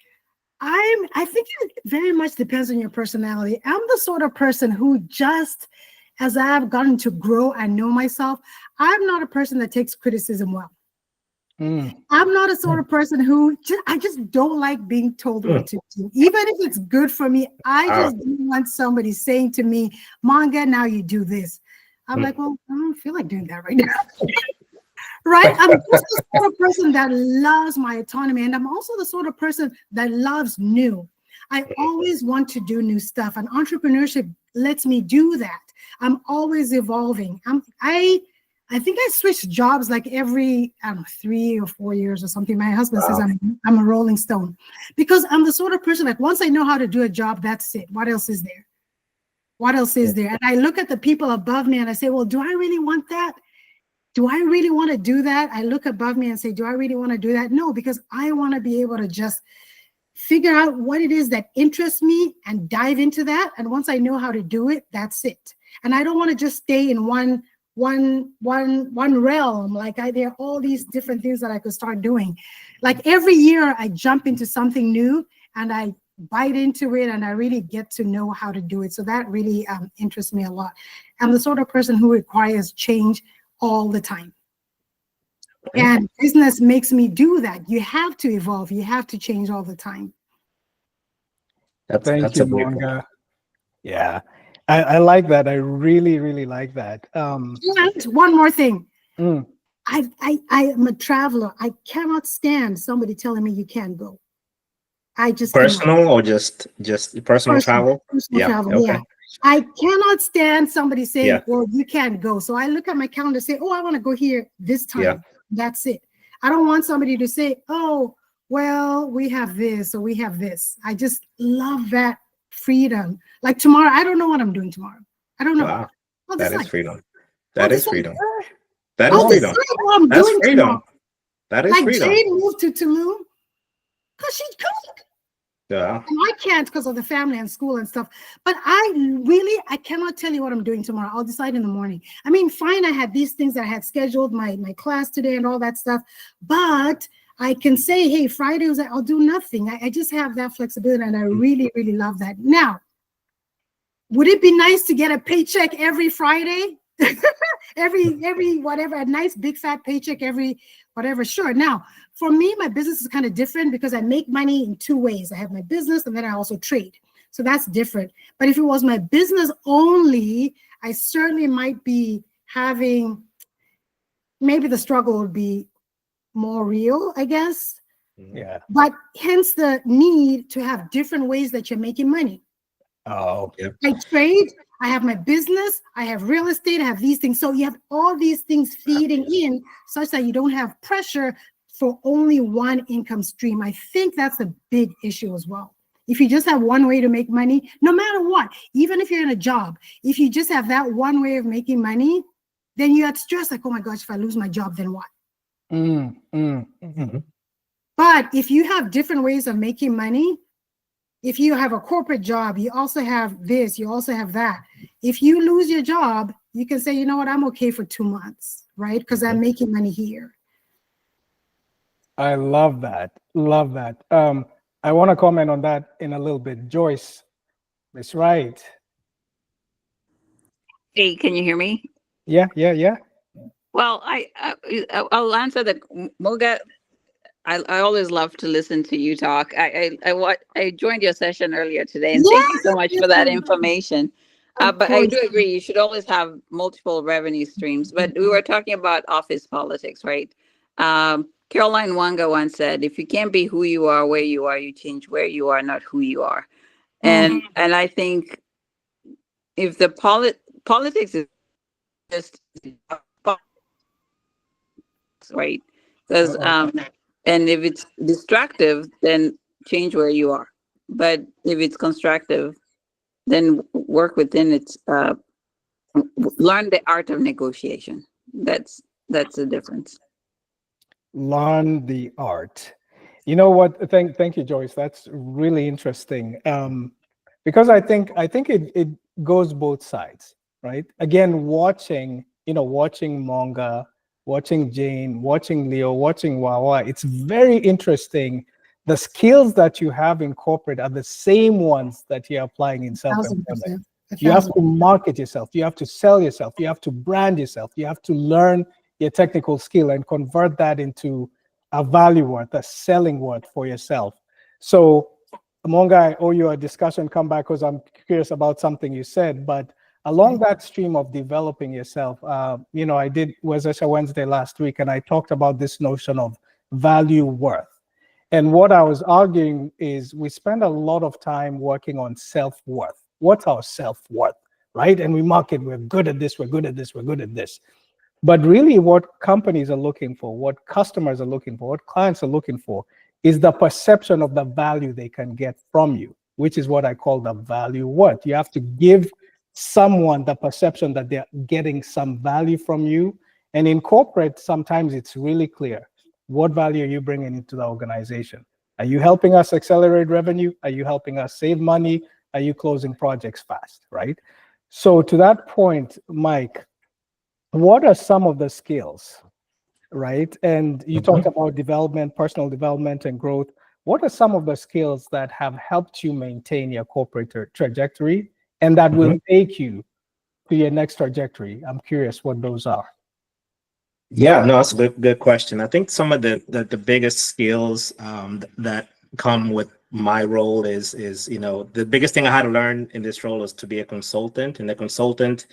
I think it very much depends on your personality. I'm the sort of person who just as I've gotten to grow and know myself, I'm not a person that takes criticism well. I'm not a sort of person who I just don't like being told what to do. Even if it's good for me, I just don't want somebody saying to me, Manga, now you do this. I'm like, well, I don't feel like doing that right now. Right? I'm just the sort of person that loves my autonomy. And I'm also the sort of person that loves new. I always want to do new stuff. And entrepreneurship lets me do that. I'm always evolving. I think I switch jobs like every 3 or 4 years or something. My husband says I'm a rolling stone because I'm the sort of person like once I know how to do a job, that's it. What else is there? What else is there? And I look at the people above me and I say, well, do I really want that? Do I really want to do that? I look above me and say, do I really want to do that? No, because I want to be able to just figure out what it is that interests me and dive into that. And once I know how to do it, that's it. And I don't want to just stay in one realm. Like there are all these different things that I could start doing. Like every year I jump into something new and I bite into it and I really get to know how to do it. So that really interests me a lot. I'm the sort of person who requires change all the time. And business makes me do that. You have to evolve. You have to change all the time. Thank you, Manga. Yeah, I like that. I really, really like that. And one more thing. I am a traveler. I cannot stand somebody telling me you can't go. I just personal cannot. or just personal travel. Personal travel. Okay. Yeah. I cannot stand somebody saying, well, you can't go. So I look at my calendar and say, oh, I want to go here this time. Yeah. That's it. I don't want somebody to say, oh, well, we have this or we have this. I just love that freedom. Like tomorrow, I don't know what I'm doing tomorrow. I don't know. Wow. I'll That is decide. freedom. That is freedom. That is I'll freedom. decide what I'm That's doing freedom. tomorrow. That is like freedom. Jade moved to Tulum because she could. Yeah. And I can't because of the family and school and stuff. But I cannot tell you what I'm doing tomorrow. I'll decide in the morning. I mean, fine, I had these things that I had scheduled, my class today and all that stuff. But I can say, hey, Friday I'll do nothing. I just have that flexibility and I really, really love that. Now, would it be nice to get a paycheck every Friday? every whatever, a nice big fat paycheck every whatever. Sure. Now, for me, my business is kind of different because I make money in two ways. I have my business and then I also trade. So that's different. But if it was my business only, I certainly might be having, maybe the struggle would be more real, I guess. Yeah. But hence the need to have different ways that you're making money. Oh, yeah. I trade, I have my business, I have real estate, I have these things. So you have all these things feeding in such that you don't have pressure for only one income stream. I think that's a big issue as well. If you just have one way to make money, no matter what, even if you're in a job, if you just have that one way of making money, then you have stress like, oh my gosh, if I lose my job, then what? But if you have different ways of making money, if you have a corporate job, you also have this, you also have that. If you lose your job, you can say, you know what, I'm okay for 2 months, right? Because I'm making money here. I love that. Love that. I want to comment on that in a little bit. Joyce, Miss Wright. Hey, can you hear me? Yeah. Well, I'll answer the Moga. I always love to listen to you talk. I joined your session earlier today, and thank you so much for that information. But I do agree, you should always have multiple revenue streams. But we were talking about office politics, right? Caroline Wanga once said, if you can't be who you are, where you are, you change where you are, not who you are. And I think if the politics is just right, because and if it's destructive, then change where you are. But if it's constructive, then work within its Learn the art of negotiation. That's the difference. Learn the art. You know what? Thank you, Joyce. That's really interesting. Because I think it goes both sides, right? Again, watching Monga, watching Jane, watching Leo, watching Wawa. It's very interesting. The skills that you have in corporate are the same ones that you're applying in self-employment. 1,000%. You have to market yourself. You have to sell yourself. You have to brand yourself. You have to learn your technical skill and convert that into a value word, a selling word for yourself. So, Monga, I owe you a discussion. Come back because I'm curious about something you said. But along that stream of developing yourself, I did Wezesha Wednesday last week, and I talked about this notion of value worth. And what I was arguing is we spend a lot of time working on self-worth. What's our self-worth, right? And we market, we're good at this, we're good at this, we're good at this. But really what companies are looking for, what customers are looking for, what clients are looking for is the perception of the value they can get from you, which is what I call the value worth. You have to give someone the perception that they're getting some value from you. And in corporate, sometimes it's really clear. What value are you bringing into the organization? Are you helping us accelerate revenue? Are you helping us save money? Are you closing projects fast, right? So to that point, Mike, what are some of the skills, right? And you talked about development, personal development and growth. What are some of the skills that have helped you maintain your corporate trajectory and that will take you to your next trajectory? I'm curious what those are. Yeah, no, that's a good question. I think some of the biggest skills that come with my role is the biggest thing I had to learn in this role is to be a consultant. And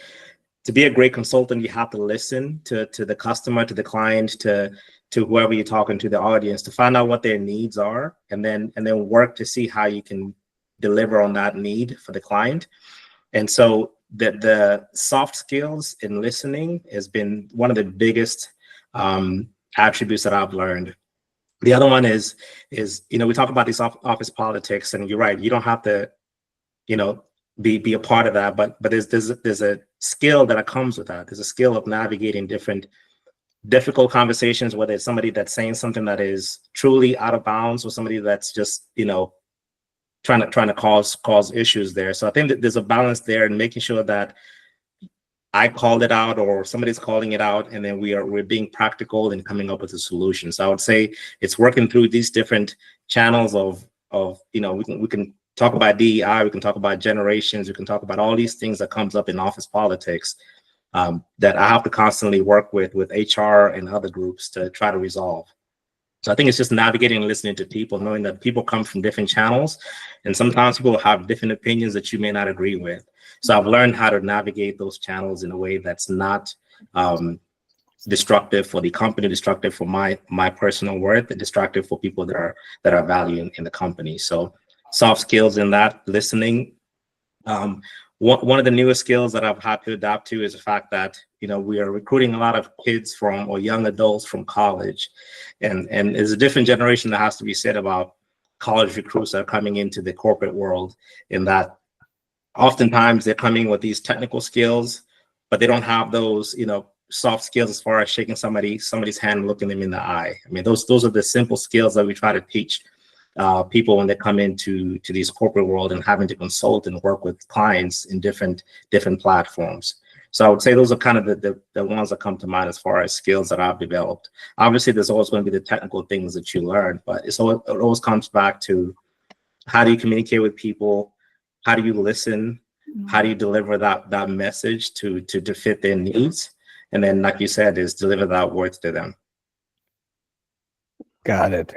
to be a great consultant, you have to listen to the customer, to the client, to whoever you're talking to, the audience, to find out what their needs are, and then work to see how you can deliver on that need for the client. And so the soft skills in listening has been one of the biggest attributes that I've learned. The other one is we talk about these office politics, and you're right, you don't have to be a part of that, but there's a skill that comes with that. There's a skill of navigating different difficult conversations, whether it's somebody that's saying something that is truly out of bounds or somebody that's just trying to cause issues there. So I think that there's a balance there in making sure that I called it out or somebody's calling it out, and then we're being practical and coming up with a solution. So I would say it's working through these different channels of we can talk about DEI, we can talk about generations, we can talk about all these things that comes up in office politics that I have to constantly work with HR and other groups to try to resolve. So I think it's just navigating and listening to people, knowing that people come from different channels, and sometimes people have different opinions that you may not agree with. So I've learned how to navigate those channels in a way that's not destructive for the company, destructive for my personal worth, and destructive for people that are valued in the company. So soft skills in that, listening. One of the newest skills that I've had to adapt to is the fact that we are recruiting a lot of kids or young adults from college, and there's a different generation that has to be said about college recruits that are coming into the corporate world, in that oftentimes they're coming with these technical skills, but they don't have those soft skills as far as shaking somebody's hand and looking them in the eye. I mean, those are the simple skills that we try to teach people when they come into these corporate world and having to consult and work with clients in different platforms. So I would say those are kind of the ones that come to mind as far as skills that I've developed. Obviously, there's always going to be the technical things that you learn, but it always comes back to how do you communicate with people, how do you listen, how do you deliver that message to fit their needs, and then, like you said, is deliver that worth to them. Got it.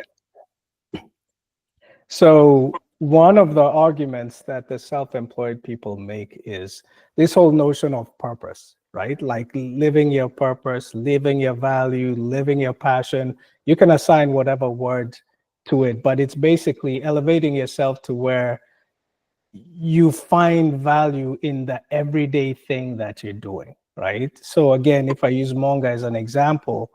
So one of the arguments that the self-employed people make is this whole notion of purpose, right? Like living your purpose, living your value, living your passion. You can assign whatever word to it, but it's basically elevating yourself to where you find value in the everyday thing that you're doing, right? So again, if I use Monga as an example,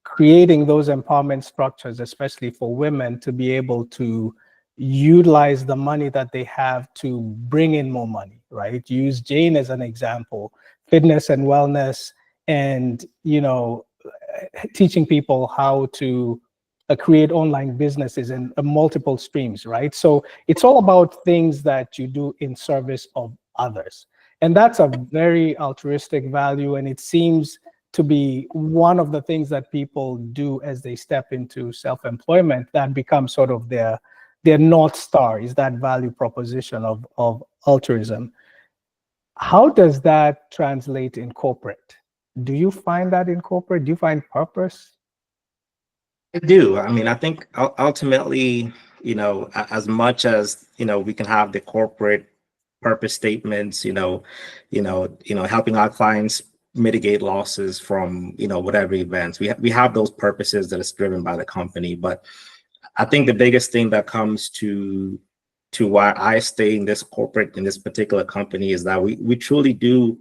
creating those empowerment structures, especially for women, to be able to utilize the money that they have to bring in more money, right? Use Jane as an example, fitness and wellness, and teaching people how to create online businesses in multiple streams, right? So it's all about things that you do in service of others. And that's a very altruistic value. And it seems to be one of the things that people do as they step into self-employment that becomes sort of their North Star, is that value proposition of altruism. How does that translate in corporate? Do you find that in corporate? Do you find purpose? I do. I mean, I think ultimately, as much as, we can have the corporate purpose statements, helping our clients mitigate losses from, whatever events. We have those purposes that is driven by the company. But I think the biggest thing that comes to why I stay in this particular company is that we truly do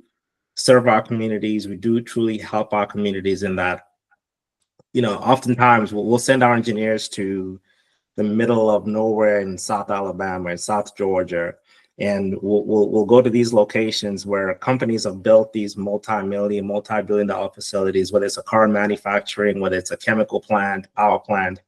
serve our communities. We do truly help our communities in that, oftentimes we'll send our engineers to the middle of nowhere in South Alabama and South Georgia, and we'll go to these locations where companies have built these multi-billion-dollar facilities, whether it's a car manufacturing, whether it's a chemical plant, power plant,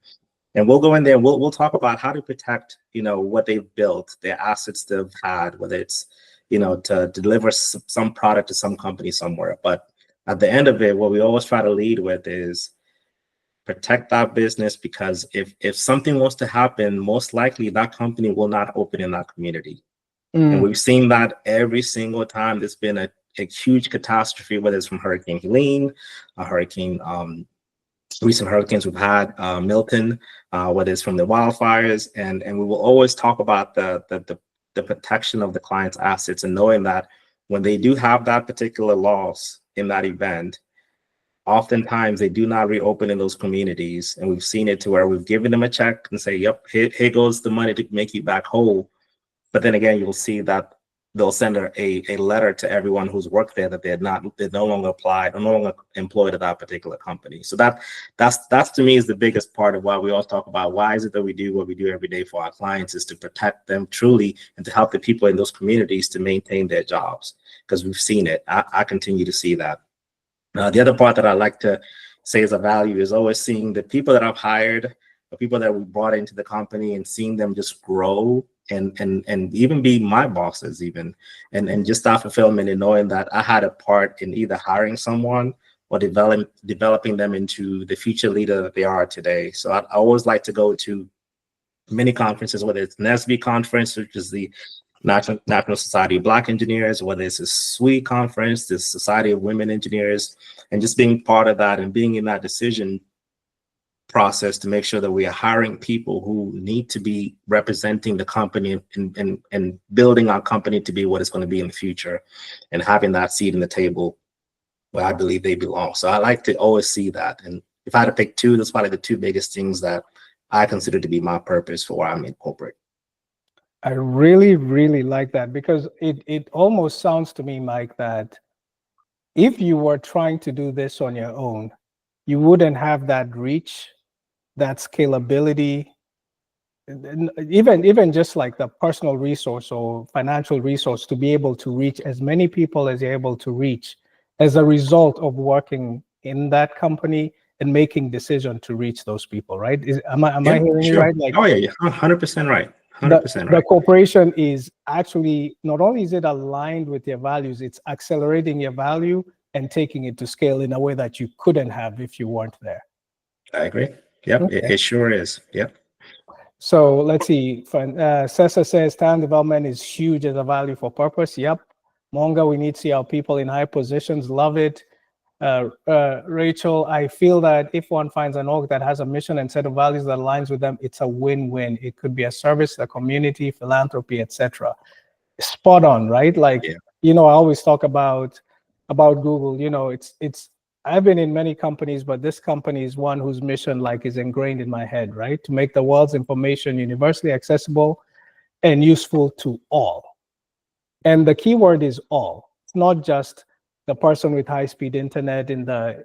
and we'll go in there and we'll talk about how to protect, what they've built, their assets they've had, whether it's, to deliver some product to some company somewhere. But at the end of it, what we always try to lead with is protect that business, because if something was to happen, most likely that company will not open in that community. And we've seen that every single time there's been a huge catastrophe, whether it's from Hurricane Helene, recent hurricanes we've had, Milton, whether it's from the wildfires, and we will always talk about the protection of the client's assets, and knowing that when they do have that particular loss in that event, oftentimes they do not reopen in those communities. And we've seen it to where we've given them a check and say, yep, here goes the money to make you back whole. But then again, you'll see that they'll send a letter to everyone who's worked there that they're no longer applied or no longer employed at that particular company. So that's to me is the biggest part of why we always talk about why is it that we do what we do every day for our clients, is to protect them truly and to help the people in those communities to maintain their jobs, because we've seen it. I continue to see that. The other part that I like to say is a value is always seeing the people that I've hired, the people that we brought into the company, and seeing them just grow and even be my bosses even, and just that fulfillment in knowing that I had a part in either hiring someone or developing them into the future leader that they are today. So I always like to go to many conferences, whether it's NSB conference, which is the National Society of Black Engineers, whether it's a SWE conference, the Society of Women Engineers, and just being part of that and being in that decision process to make sure that we are hiring people who need to be representing the company and building our company to be what it's going to be in the future, and having that seat in the table where I believe they belong. So I like to always see that. And if I had to pick two, that's probably the two biggest things that I consider to be my purpose for why I'm in corporate. I really, really like that, because it almost sounds to me, Mike, that if you were trying to do this on your own, you wouldn't have that reach, that scalability, even just like the personal resource or financial resource to be able to reach as many people as you're able to reach as a result of working in that company and making decision to reach those people, right? Am I hearing you right? Like, oh yeah, 100% right. 100% right. The corporation is actually, not only is it aligned with your values, it's accelerating your value and taking it to scale in a way that you couldn't have if you weren't there. I agree. Yep, okay. It sure is. Yep. So let's see. Cesar says talent development is huge as a value for purpose. Yep. Monga, we need to see our people in high positions. Love it. Rachel, I feel that if one finds an org that has a mission and set of values that aligns with them, it's a win-win. It could be a service, a community, philanthropy, etc. Spot on, right? Like, I always talk about Google. I've been in many companies, but this company is one whose mission is ingrained in my head, right? To make the world's information universally accessible and useful to all. And the key word is all. It's not just the person with high-speed internet in the,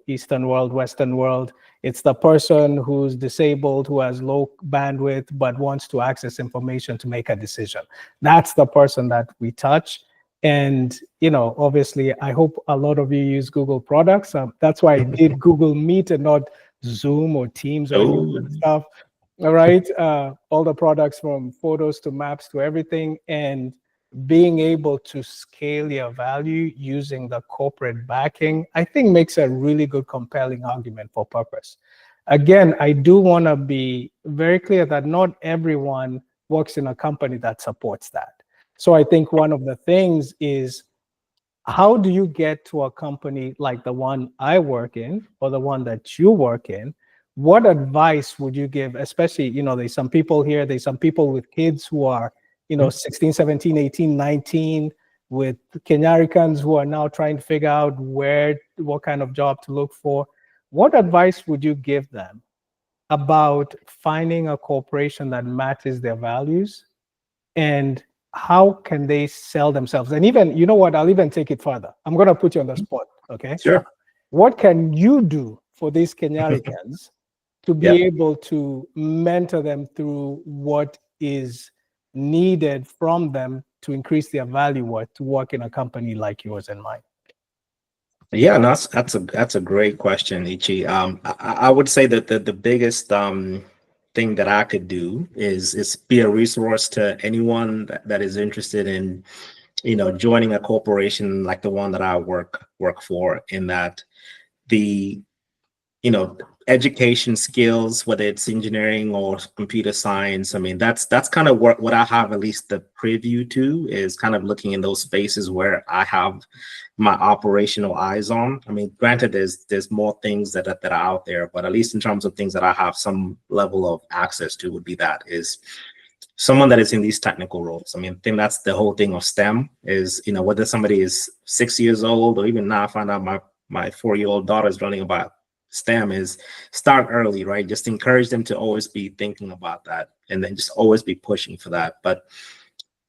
Eastern world, Western world. It's the person who's disabled, who has low bandwidth, but wants to access information to make a decision. That's the person that we touch. And, obviously, I hope a lot of you use Google products. That's why I did Google Meet and not Zoom or Teams or any of that stuff. All right. All the products from photos to maps to everything. And being able to scale your value using the corporate backing, I think makes a really good, compelling argument for purpose. Again, I do want to be very clear that not everyone works in a company that supports that. So I think one of the things is, how do you get to a company like the one I work in or the one that you work in? What advice would you give, especially, there's some people here, there's some people with kids who are 16, 17, 18, 19, with Kenyaricans who are now trying to figure out what kind of job to look for. What advice would you give them about finding a corporation that matches their values, and how can they sell themselves? And even, you know what, I'll even take it further. I'm going to put you on the spot, okay? Sure. What can you do for these Kenyaricans to be able to mentor them through what is needed from them to increase their value worth to work in a company like yours and mine? Yeah, no, that's a great question, Ichi. I would say that the biggest thing that I could do is be a resource to anyone that is interested in, joining a corporation like the one that I work for, in that the education skills, whether it's engineering or computer science. I mean, that's kind of what I have at least the preview to, is kind of looking in those spaces where I have my operational eyes on. I mean, granted, there's more things that are out there, but at least in terms of things that I have some level of access to, would be that is someone that is in these technical roles. I mean, I think that's the whole thing of STEM is, whether somebody is 6 years old, or even now I find out my 4-year-old daughter is learning about STEM, is start early, right? Just encourage them to always be thinking about that, and then just always be pushing for that. But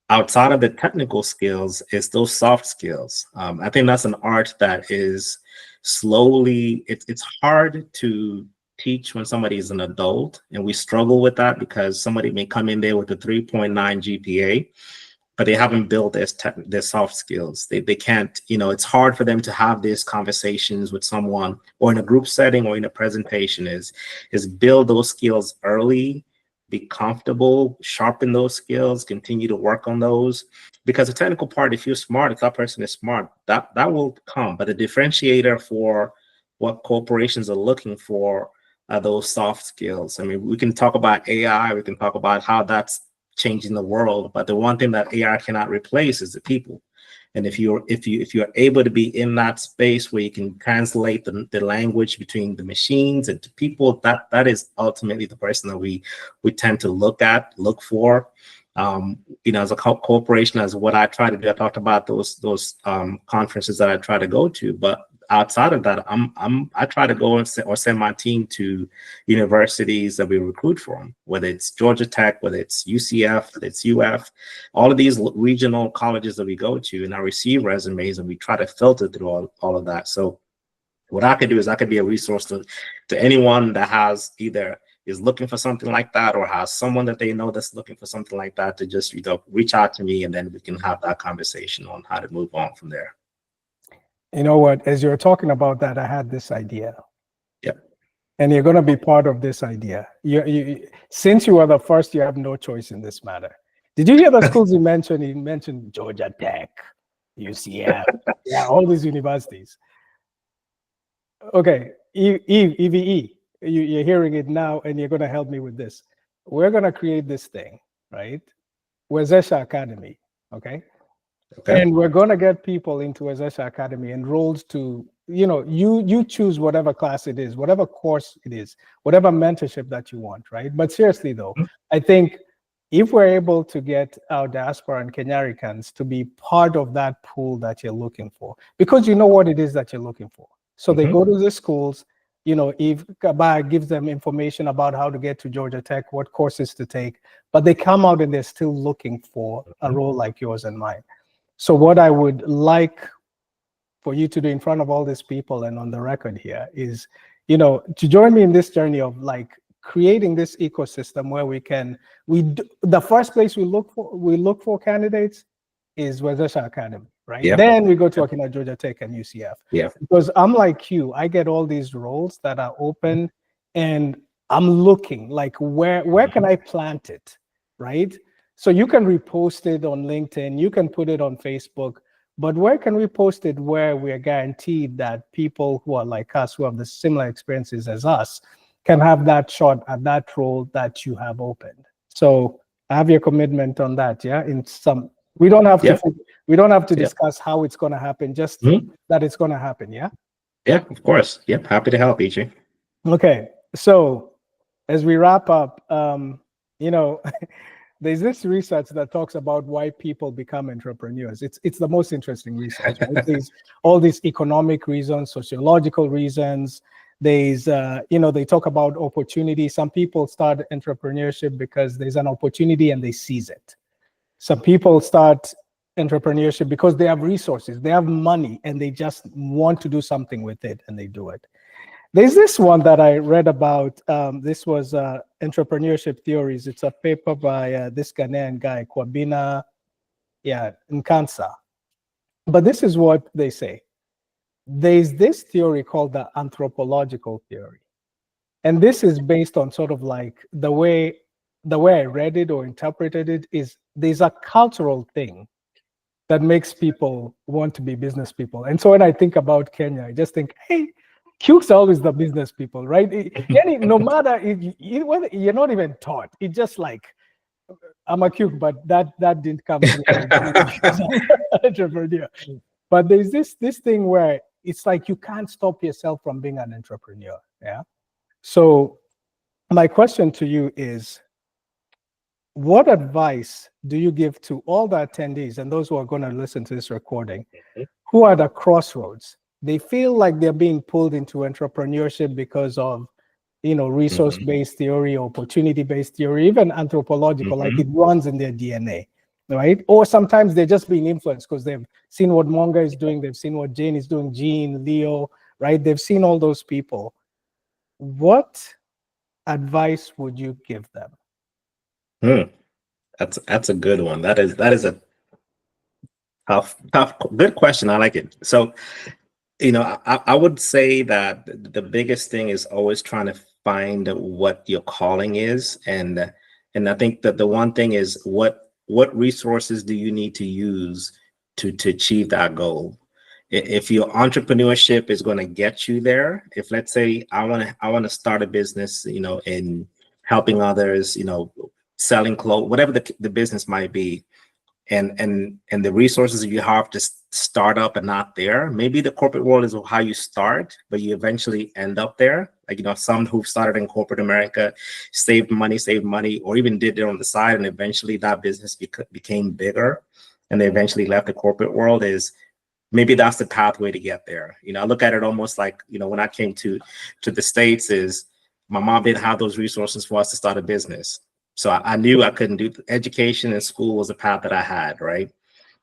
outside of the technical skills, it's those soft skills. I think that's an art that is slowly, it's hard to teach when somebody is an adult, and we struggle with that because somebody may come in there with a 3.9 GPA, but they haven't built their soft skills. They can't, it's hard for them to have these conversations with someone, or in a group setting or in a presentation, is build those skills early, be comfortable, sharpen those skills, continue to work on those. Because the technical part, if you're smart, if that person is smart, that will come. But the differentiator for what corporations are looking for are those soft skills. I mean, we can talk about AI, we can talk about how that's changing the world, but the one thing that AI cannot replace is the people. And if you're able to be in that space where you can translate the language between the machines and to people, that is ultimately the person that we tend to look for. As a corporation, as what I try to do, I talked about those conferences that I try to go to, but outside of that, I try to go and send my team to universities that we recruit from, whether it's Georgia Tech, whether it's UCF, whether it's UF, all of these regional colleges that we go to, and I receive resumes, and we try to filter through all of that. So what I could do is I could be a resource to anyone that has either is looking for something like that, or has someone that they know that's looking for something like that, to just reach out to me, and then we can have that conversation on how to move on from there. You know what? As you're talking about that, I had this idea. Yep. And you're going to be part of this idea. Since you were the first, you have no choice in this matter. Did you hear the schools he mentioned? He mentioned Georgia Tech, UCF, yeah, all these universities. Okay, EVE, you're hearing it now, and you're going to help me with this. We're going to create this thing, right? Wezesha Academy, okay? Okay. And we're going to get people into Wezesha Academy enrolled to, you choose whatever class it is, whatever course it is, whatever mentorship that you want, right? But seriously though, I think if we're able to get our diaspora and Kenyaricans to be part of that pool that you're looking for, because you know what it is that you're looking for. So they go to the schools, if Kabah gives them information about how to get to Georgia Tech, what courses to take, but they come out and they're still looking for a role like yours and mine. So what I would like for you to do in front of all these people and on the record here is, to join me in this journey of like creating this ecosystem where the first place we look for candidates is Wezesha Academy, right? Yep. Then we go to Okina, Georgia Tech and UCF. Yeah. Because I'm like you, I get all these roles that are open and I'm looking like where can I plant it, right? So you can repost it on LinkedIn, you can put it on Facebook, but where can we post it where we are guaranteed that people who are like us, who have the similar experiences as us, can have that shot at that role that you have opened? So I have your commitment on that, yeah? We don't have to discuss how it's going to happen, just that it's going to happen, yeah? Yeah, of course. Yep, happy to help, EJ. Okay, so as we wrap up, there's this research that talks about why people become entrepreneurs. It's the most interesting research, right? There's all these economic reasons, sociological reasons. There's, they talk about opportunity. Some people start entrepreneurship because there's an opportunity and they seize it. Some people start entrepreneurship because they have resources, they have money, and they just want to do something with it, and they do it. There's this one that I read about. This was Entrepreneurship Theories. It's a paper by this Ghanaian guy, Kwabena Nkansa. But this is what they say. There's this theory called the anthropological theory. And this is based on sort of like the way I read it or interpreted it is there's a cultural thing that makes people want to be business people. And so when I think about Kenya, I just think, hey, Cukes are always the business people, right? No matter, you're not even taught. It's just like, I'm a Cuke, but that didn't come through. Entrepreneur. But there's this thing where it's like you can't stop yourself from being an entrepreneur, yeah? So my question to you is, what advice do you give to all the attendees and those who are going to listen to this recording who are at a crossroads? They feel like they're being pulled into entrepreneurship because of, resource-based theory, opportunity-based theory, even anthropological, like it runs in their DNA, right? Or sometimes they're just being influenced because they've seen what Monga is doing, they've seen what Jane is doing, Jean, Leo, right? They've seen all those people. What advice would you give them? That's a good one. That is a tough, good question. I like it. So, I would say that the biggest thing is always trying to find what your calling is, and I think that the one thing is what resources do you need to use to achieve that goal. If your entrepreneurship is going to get you there, if let's say I want to start a business, in helping others, selling clothes, whatever the business might be, and the resources you have to start up and not there. Maybe the corporate world is how you start, but you eventually end up there. Like, some who started in corporate America saved money, or even did it on the side, and eventually that business became bigger, and they eventually left the corporate world. Is maybe that's the pathway to get there. I look at it almost like, when I came to the States, is my mom didn't have those resources for us to start a business. So I knew I couldn't do education, and school was a path that I had, right?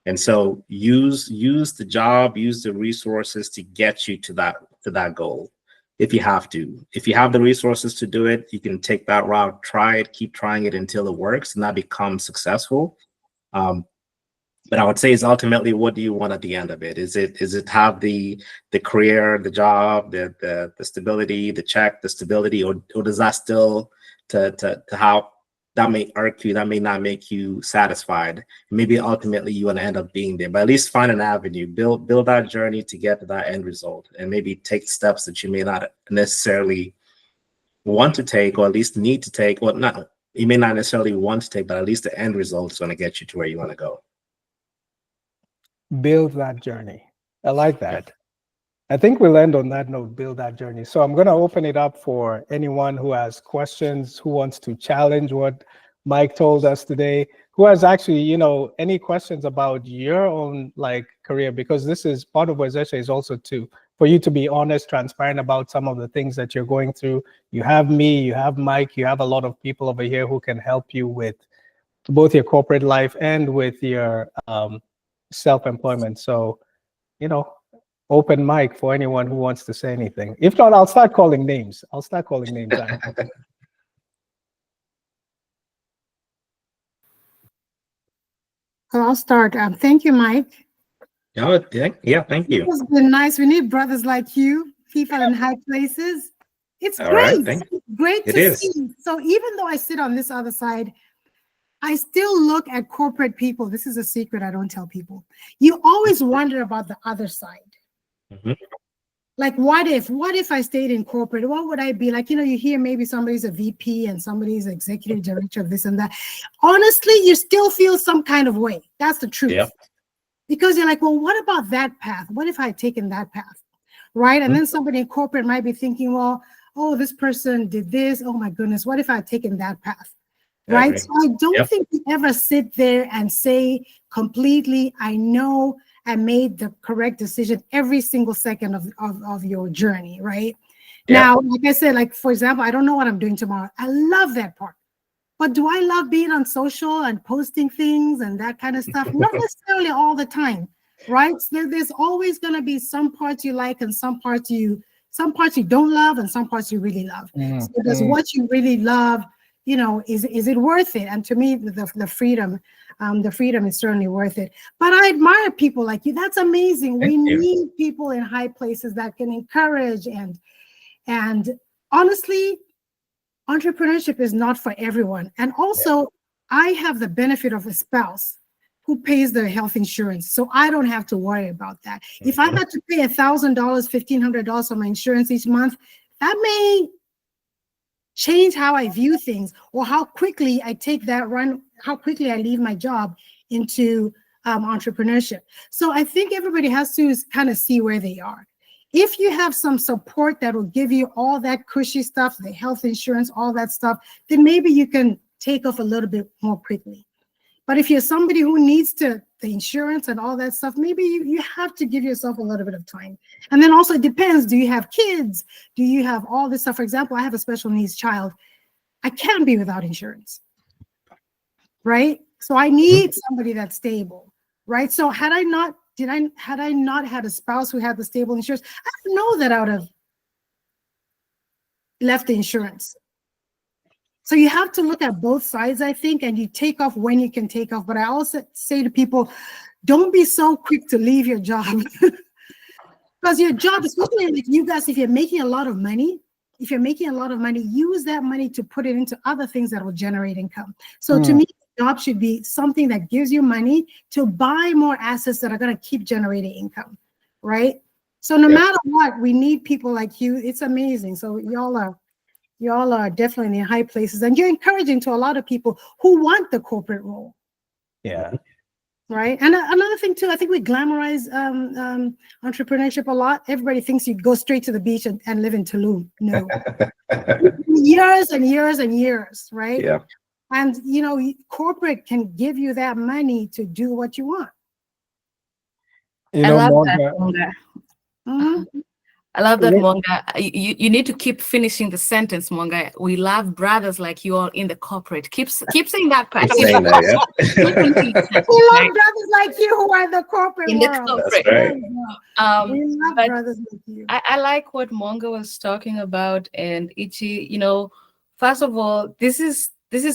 And so use the job, use the resources to get you to that goal. If you have to, if you have the resources to do it, you can take that route, try it, keep trying it until it works and that becomes successful. But I would say is ultimately, what do you want at the end of it? Is it have the career, the job, the stability, the check, the stability, or does that still to how that may irk you, that may not make you satisfied? Maybe ultimately you want to end up being there, but at least find an avenue, build that journey to get to that end result, and maybe take steps that you may not necessarily want to take, or at least need to take, or not. You may not necessarily want to take, but at least the end result is going to get you to where you want to go. Build that journey. I like that. I think we'll end on that note, build that journey. So I'm going to open it up for anyone who has questions, who wants to challenge what Mike told us today, who has actually, any questions about your own career, because this is part of Wezesha is also for you to be honest, transparent about some of the things that you're going through. You have me, you have Mike, you have a lot of people over here who can help you with both your corporate life and with your self-employment. So, open mic for anyone who wants to say anything. If not, I'll start calling names. I'll start calling names out. I'll start. Thank you, Mike. Oh, yeah, thank you. It's been nice. We need brothers like you, people in high places. It's All right, great. thank It's great It to is. see. So even though I sit on this other side, I still look at corporate people. This is a secret I don't tell people. You always wonder about the other side. Mhm. Like, what if I stayed in corporate? What would I be like? You know, you hear maybe somebody's a VP and somebody's executive director of this and that. Honestly, you still feel some kind of way. That's the truth. Yep. Because you're like, well, what about that path? What if I had taken that path? Right? And Mhm. then somebody in corporate might be thinking, well, oh, this person did this. Oh my goodness, what if I had taken that path? Right? Right. So I don't Yep. think you ever sit there and say completely, I know I made the correct decision every single second of your journey, right? Yeah. Now, like I said, like for example, I don't know what I'm doing tomorrow. I love that part. But do I love being on social and posting things and that kind of stuff? Not necessarily all the time, right? So there's always going to be some parts you like and some parts you don't love and some parts you really love. So does what you really love, you know, is it worth it? And to me, the freedom is certainly worth it. But I admire people like you. That's amazing. We Thank you. need people in high places that can encourage and honestly, entrepreneurship is not for everyone. And also, I have the benefit of a spouse who pays their health insurance, so I don't have to worry about that. If I had to pay $1,000, $1,500 for my insurance each month, that may change how I view things or how quickly I take that run, how quickly I leave my job into entrepreneurship. So I think everybody has to kind of see where they are. If you have some support that will give you all that cushy stuff, the health insurance, all that stuff, then maybe you can take off a little bit more quickly. But if you're somebody who needs the insurance and all that stuff, maybe you have to give yourself a little bit of time. And then also it depends. Do you have kids? Do you have all this stuff? For example, I have a special needs child. I can't be without insurance, right? So I need somebody that's stable, right? So had I not had a spouse who had the stable insurance, I don't know that I would have left the insurance. So you have to look at both sides, I think, and you take off when you can take off. But I also say to people, don't be so quick to leave your job. Because your job, especially like you guys, if you're making a lot of money, use that money to put it into other things that will generate income. So to me, job should be something that gives you money to buy more assets that are going to keep generating income, right? So no matter what, we need people like you. It's amazing. So y'all are definitely in high places, and you're encouraging to a lot of people who want the corporate role. Yeah. Right. And another thing too, I think we glamorize entrepreneurship a lot. Everybody thinks you go straight to the beach and live in Tulum. No. Years and years and years, right? Yeah. And you know, corporate can give you that money to do what you want. You I know, love Monga, that, Monga. Mhm. I love that, Yeah. Monga. You need to keep finishing the sentence, Monga. We love brothers like you all in the corporate. Keep saying that part. Keep saying that, Don't complete the sentence, We love right? brothers like you who are in the corporate In the world. corporate. That's right. We love But brothers like you. I like what Monga was talking about, and Ichi, you know, first of all, this is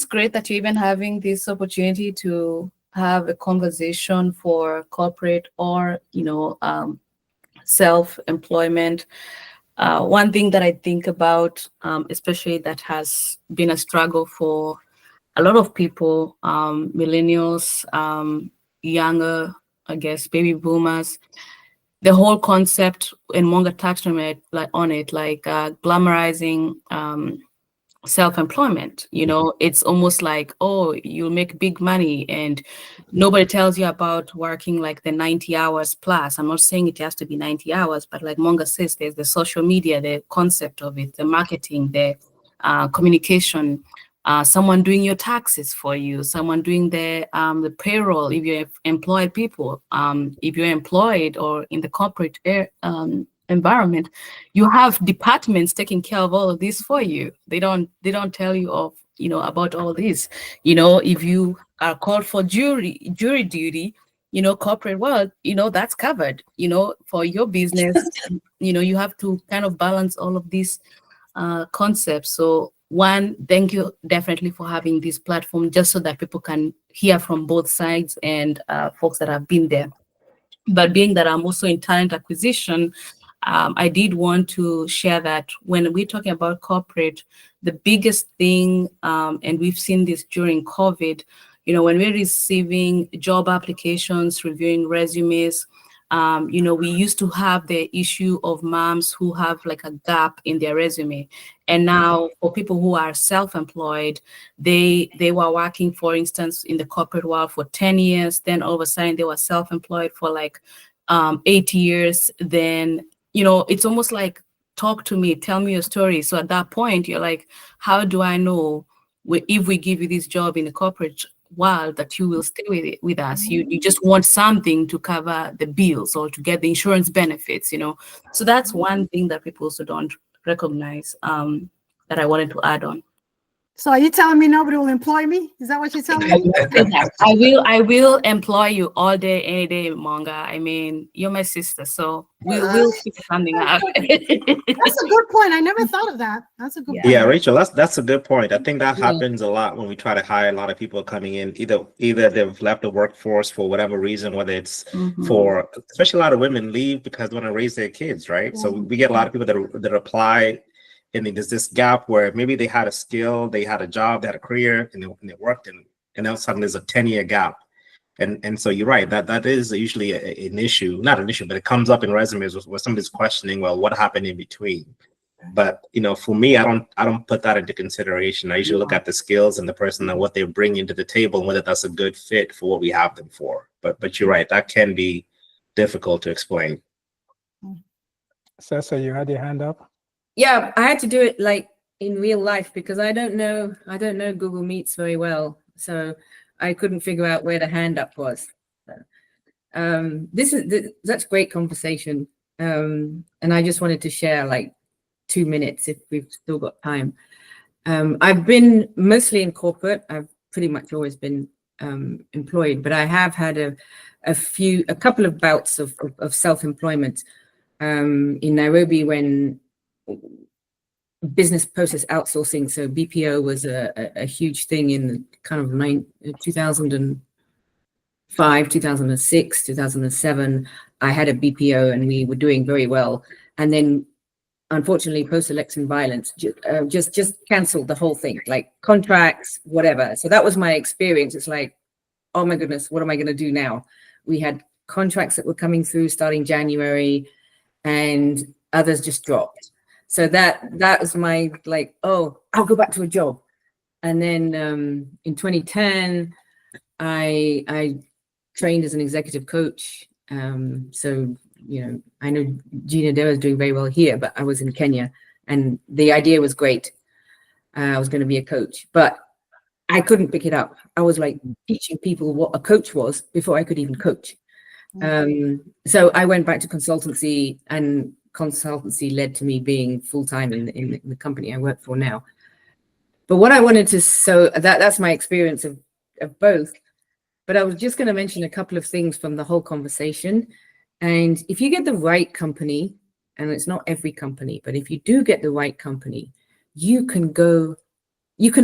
great that you're even having this opportunity to have a conversation for corporate or, you know, self-employment. One thing that I think about, especially that has been a struggle for a lot of people, millennials, younger, I guess, baby boomers, the whole concept, and Monga touched on it, glamorizing self-employment. You know, it's almost like, oh, you'll make big money, and nobody tells you about working like the 90 hours plus. I'm not saying it has to be 90 hours, but like Monga says, there's the social media, the concept of it, the marketing, the communication, someone doing your taxes for you, someone doing the payroll if you're employed people, if you're employed or in the corporate environment, you have departments taking care of all of this for you. They don't tell you of, you know, about all this. You know, if you are called for jury duty, corporate world, that's covered, for your business. You have to kind of balance all of these concepts. So one, thank you definitely for having this platform, just so that people can hear from both sides and folks that have been there. But being that I'm also in talent acquisition, I did want to share that when we're talking about corporate, the biggest thing, and we've seen this during COVID, when we're receiving job applications, reviewing resumes, we used to have the issue of moms who have like a gap in their resume. And now for people who are self-employed, they were working, for instance, in the corporate world for 10 years. Then all of a sudden they were self-employed for like 8 years. Then, it's almost like, talk to me, tell me your story. So at that point, you're like, how do I know if we give you this job in the corporate world that you will stay with us? You just want something to cover the bills or to get the insurance benefits, So that's one thing that people also don't recognize, that I wanted to add on. So are you telling me nobody will employ me? Is that what you're telling me? I will employ you all day, any day, Monga. I mean, you're my sister, so we'll figure something out. That's a good point. I never thought of that. That's a good point. Yeah, Rachel, that's a good point. I think that happens a lot when we try to hire a lot of people coming in. Either they've left the workforce for whatever reason, whether it's for, especially a lot of women leave because they want to raise their kids, right? So we get a lot of people that apply, and there's this gap where maybe they had a skill, they had a job, they had a career, and they worked, and then all of a sudden there's a 10-year gap. And so you're right, that is usually an issue, not an issue, but it comes up in resumes where somebody's questioning, well, what happened in between? But for me, I don't put that into consideration. I usually look at the skills and the person and what they bring into the table and whether that's a good fit for what we have them for. But you're right, that can be difficult to explain. Sessa, you had your hand up? Yeah, I had to do it like in real life because I don't know Google Meets very well, so I couldn't figure out where the hand up was. That's great conversation, and I just wanted to share like 2 minutes if we've still got time. I've been mostly in corporate. I've pretty much always been employed, but I have had a couple of bouts of self-employment in Nairobi when business process outsourcing, so BPO was a huge thing in kind of 2005, 2006, 2007. I had a BPO and we were doing very well. And then unfortunately, post-election violence just canceled the whole thing, like contracts, whatever. So that was my experience. It's like, oh my goodness, what am I going to do now? We had contracts that were coming through starting January and others just dropped. So that was my like, oh, I'll go back to a job. And then in 2010, I trained as an executive coach. So, I know Gina Dera is doing very well here, but I was in Kenya and the idea was great. I was going to be a coach, but I couldn't pick it up. I was like teaching people what a coach was before I could even coach. So I went back to consultancy, and consultancy led to me being full-time in the company I work for now. But what I wanted to, so that's my experience of both. But I was just going to mention a couple of things from the whole conversation. And if you get the right company, and it's not every company, but if you do get the right company, you can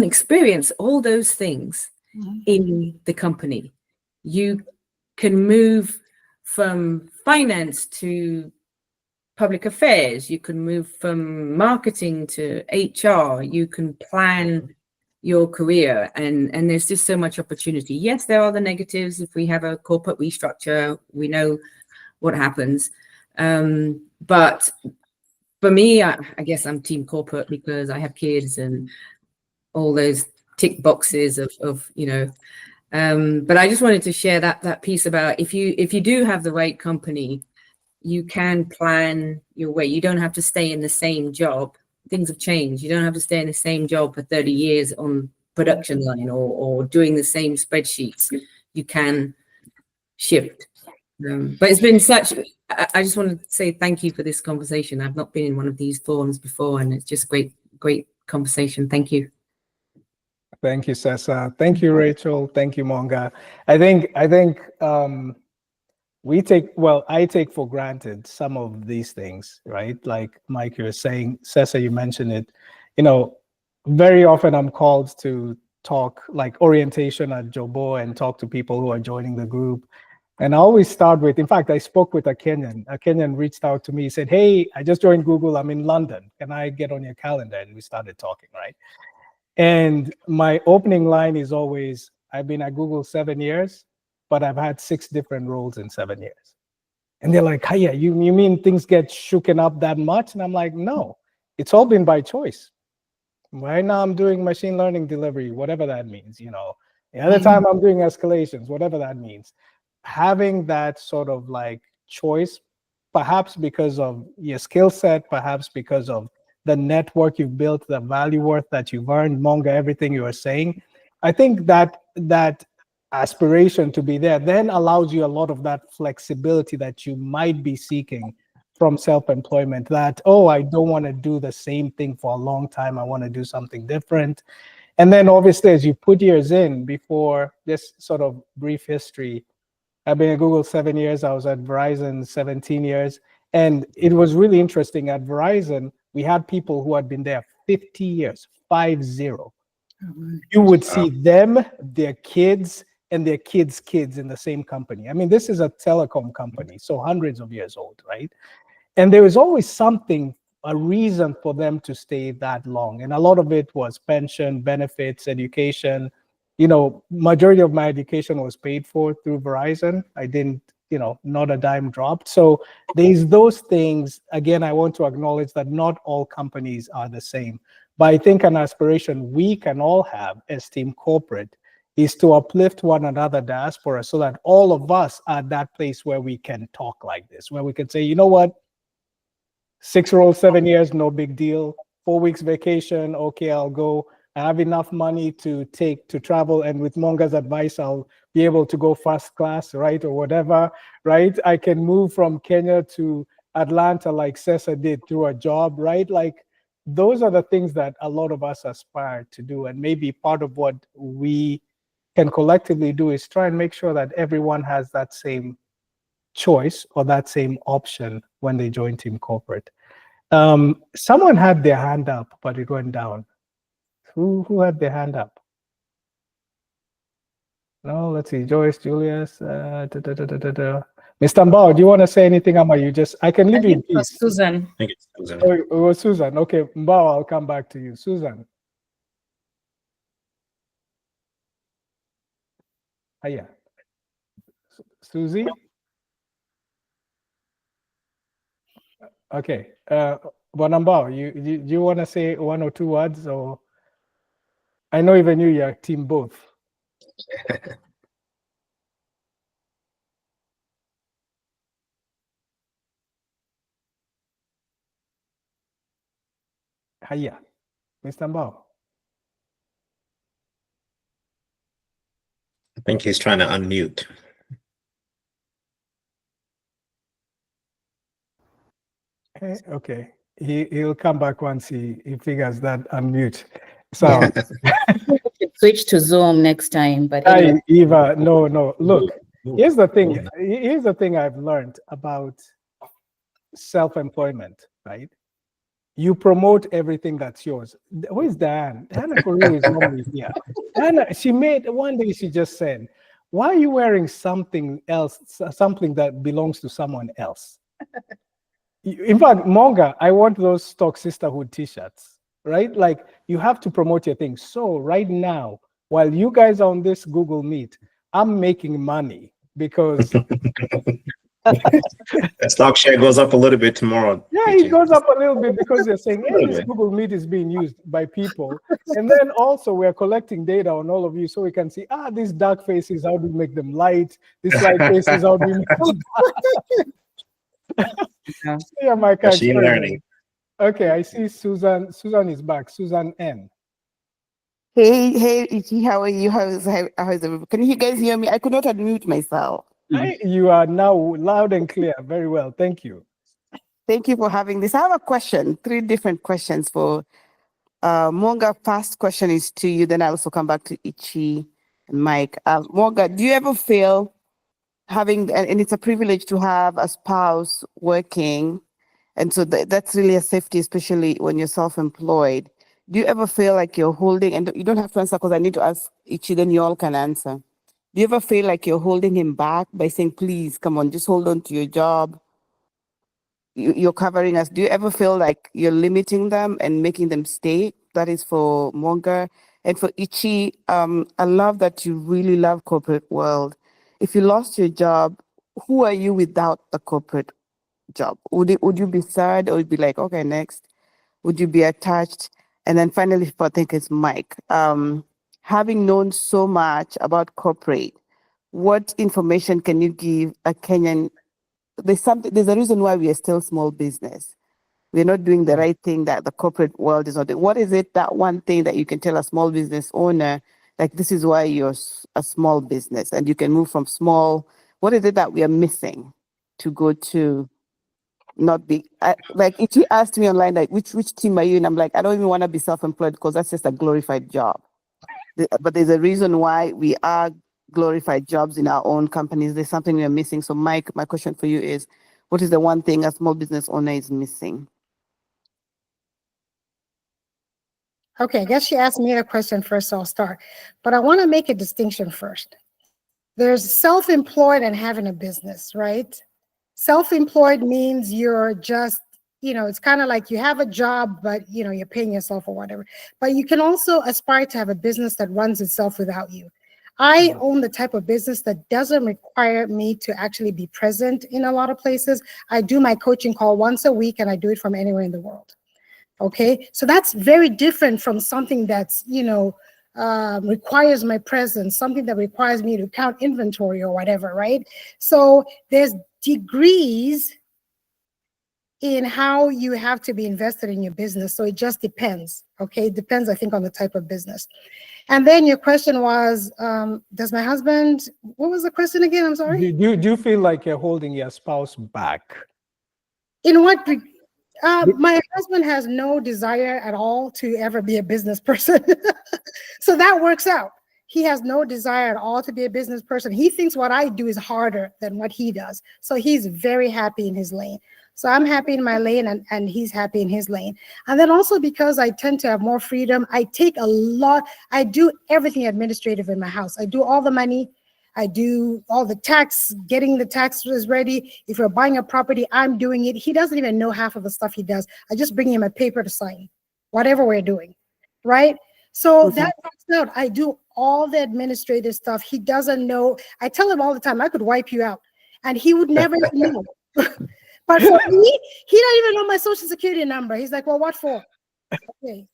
experience all those things in the company. You can move from finance to public affairs, you can move from marketing to HR, you can plan your career, and there's just so much opportunity. Yes, there are the negatives. If we have a corporate restructure, we know what happens. But for me, I guess I'm team corporate because I have kids and all those tick boxes of but I just wanted to share that piece about if you do have the right company, you can plan your way. You don't have to stay in the same job. Things have changed. You don't have to stay in the same job for 30 years on production line or doing the same spreadsheets. You can shift. But it's been I just want to say thank you for this conversation. I've not been in one of these forums before, and it's just great conversation. Thank you. Thank you, Sessa. Thank you, Rachel. Thank you, Monga. I think I take for granted some of these things, right? Like Mike, you're saying, Cesar, you mentioned it, you know, very often I'm called to talk like orientation at Jobo and talk to people who are joining the group. And I always start with, in fact, I spoke with a Kenyan. A Kenyan reached out to me, said, "Hey, I just joined Google. I'm in London. Can I get on your calendar?" And we started talking, right? And my opening line is always, "I've been at Google 7 years, but I've had 6 different roles in 7 years." And they're like, "Hiya, you mean things get shooken up that much?" And I'm like, "No, it's all been by choice. Right now I'm doing machine learning delivery, whatever that means, you know. The other time I'm doing escalations, whatever that means." Having that sort of like choice, perhaps because of your skill set, perhaps because of the network you've built, the value worth that you've earned, Monga, everything you were saying, I think that aspiration to be there then allows you a lot of that flexibility that you might be seeking from self-employment, that, oh, I don't want to do the same thing for a long time. I want to do something different. And then obviously, as you put years in, before this sort of brief history, I've been at Google 7 years. I was at Verizon 17 years. And it was really interesting. At Verizon, we had people who had been there 50 years, 50. You would see them, their kids, and their kids' kids in the same company. I mean, this is a telecom company, so hundreds of years old, right? And there was always something, a reason for them to stay that long. And a lot of it was pension, benefits, education. You know, majority of my education was paid for through Verizon. I didn't, you know, not a dime dropped. So there's those things. Again, I want to acknowledge that not all companies are the same. But I think an aspiration we can all have as Team Corporate is to uplift one another diaspora so that all of us are at that place where we can talk like this, where we can say, you know what, 6-year-old, 7 years, no big deal. 4 weeks vacation, okay, I'll go. I have enough money to take to travel, and with Monga's advice, I'll be able to go first class, right, or whatever, right? I can move from Kenya to Atlanta like Cesar did through a job, right? Like those are the things that a lot of us aspire to do, and maybe part of what we can collectively do is try and make sure that everyone has that same choice or that same option when they join Team Corporate. Someone had their hand up, but it went down. Who had their hand up? No, let's see. Joyce, Julius, Mr. Mbao, do you want to say anything, Ama? I can leave you in peace. Susan. I think it's Susan. Oh, it was Susan. Okay, Mbao, I'll come back to you. Susan. Hiya. Susie? Okay. Bonambao, you want to say 1 or 2 words, or I know even you're team both. Hiya, Mr. Mbao. I think he's trying to unmute. Okay. He'll come back once he figures that unmute. So Switch to Zoom next time, but hi, anyway. Eva. No. Look, here's the thing. Here's the thing I've learned about self-employment, right? You promote everything that's yours. Where's Diane? Diana Korea is normally here. Diana, one day she just said, "Why are you wearing something else, something that belongs to someone else?" In fact, Monga, I want those stock sisterhood t-shirts, right? Like you have to promote your thing. So right now, while you guys are on this Google Meet, I'm making money because The stock share goes up a little bit tomorrow. yeah, PG. it goes up a little bit because they're saying, hey, this Google Meet is being used by people. And then also we're collecting data on all of you so we can see, these dark faces, how do we make them light? These light faces, how do we make them yeah, Mike. Machine learning. Okay, I see Susan. Susan is back. Susan N. Hey, Ichi, how are you? How's everybody? Can you guys hear me? I could not unmute myself. You are now loud and clear. Very well. Thank you. Thank you for having this. I have a question, 3 different questions for Monga. First question is to you, then I also come back to Ichi and Mike. Monga, do you ever feel and it's a privilege to have a spouse working, and so that's really a safety, especially when you're self-employed. Do you ever feel like you're holding, and you don't have to answer because I need to ask Ichi, then you all can answer. Do you ever feel like you're holding him back by saying, please, come on, just hold on to your job? You're covering us. Do you ever feel like you're limiting them and making them stay? That is for Monga. And for Ichi, I love that you really love corporate world. If you lost your job, who are you without the corporate job? Would you be sad, or would you be like, okay, next? Would you be attached? And then finally, I think it's Mike. Having known so much about corporate, what information can you give a Kenyan? There's a reason why we are still small business. We're not doing the right thing that the corporate world is not doing. What is it, that one thing that you can tell a small business owner, like this is why you're a small business and you can move from small? What is it that we are missing to go to not be like if you asked me online, like which team are you? And I'm like, I don't even want to be self-employed because that's just a glorified job. But there's a reason why we are glorified jobs in our own companies. There's something we are missing. So Mike, my question for you is, what is the one thing a small business owner is missing? Okay, I guess she asked me a question first, so I'll start. But I want to make a distinction first. There's self-employed and having a business, right? Self-employed means you're just, it's kind of like you have a job, but you're paying yourself or whatever. But you can also aspire to have a business that runs itself without you. I own the type of business that doesn't require me to actually be present in a lot of places. I do my coaching call once a week and I do it from anywhere in the world. Okay, so that's very different from something that's, requires my presence, something that requires me to count inventory or whatever, right? So there's degrees in how you have to be invested in your business. So it just depends, okay? It depends, I think, on the type of business. And then your question was, does my husband, what was the question again? I'm sorry. Do you feel like you're holding your spouse back? In what my husband has no desire at all to ever be a business person. So that works out. He has no desire at all to be a business person. He thinks what I do is harder than what he does. So he's very happy in his lane. So I'm happy in my lane and he's happy in his lane. And then also because I tend to have more freedom, I do everything administrative in my house. I do all the money. I do all the tax, getting the taxes ready. If we're buying a property, I'm doing it. He doesn't even know half of the stuff he does. I just bring him a paper to sign, whatever we're doing, right? So that works out. I do all the administrative stuff. He doesn't know. I tell him all the time, I could wipe you out. And he would never even know. But for me, he don't even know my social security number. He's like, well, what for? Okay.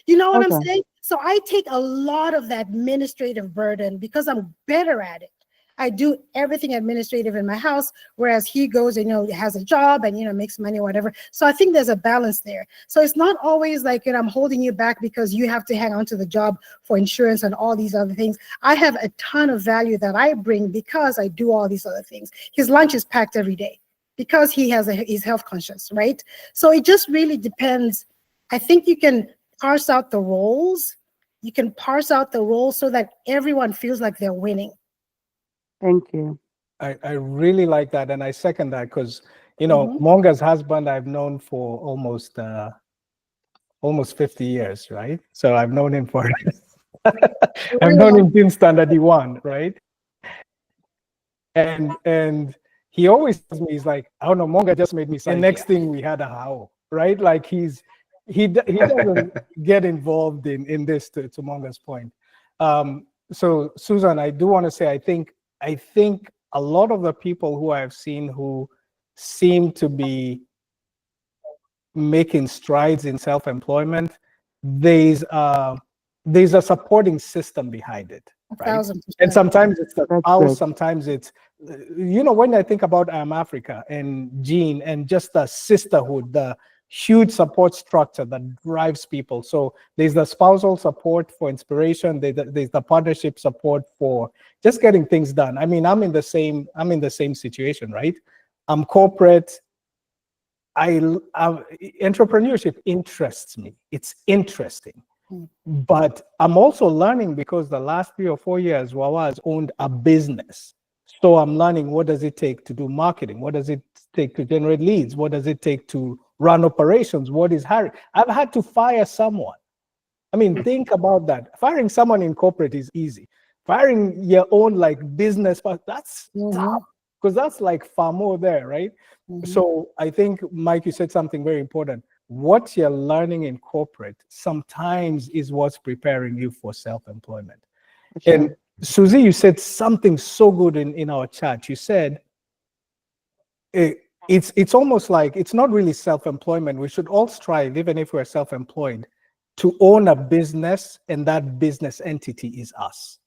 You know what I'm saying? So I take a lot of the administrative burden because I'm better at it. I do everything administrative in my house, whereas he goes and has a job and makes money or whatever. So I think there's a balance there. So it's not always like I'm holding you back because you have to hang on to the job for insurance and all these other things. I have a ton of value that I bring because I do all these other things. His lunch is packed every day because he's health conscious, right? So it just really depends. I think you can parse out the roles. You can parse out the roles so that everyone feels like they're winning. Thank you. I really like that, and I second that because Monga's husband I've known for almost 50 years, right? So I've known him for I've known him since standard 1, right? And he always tells me, he's like, I don't know, Monga just made me say. And next thing we had a howl, right? Like he doesn't get involved in this, to Monga's point. So Susan, I do want to say, I think a lot of the people who I've seen who seem to be making strides in self-employment, there's a supporting system behind it, right? And sometimes it's the house, sometimes it's, when I think about Africa and Jean and just the sisterhood, the huge support structure that drives people. So there's the spousal support for inspiration. There's the partnership support for just getting things done. I mean, I'm in the same situation, right? I'm corporate. Entrepreneurship interests me. It's interesting. But I'm also learning because the last 3 or 4 years, Wawa has owned a business. So I'm learning, what does it take to do marketing? What does it take to generate leads? What does it take to run operations? What is hiring? I've had to fire someone. I mean, think about that. Firing someone in corporate is easy. Firing your own like business, that's tough, because that's like far more there, right? So I think, Mike, you said something very important. What you're learning in corporate sometimes is what's preparing you for self-employment. And Susie, you said something so good in our chat. You said it's almost like it's not really self-employment. We should all strive, even if we're self-employed, to own a business, and that business entity is us,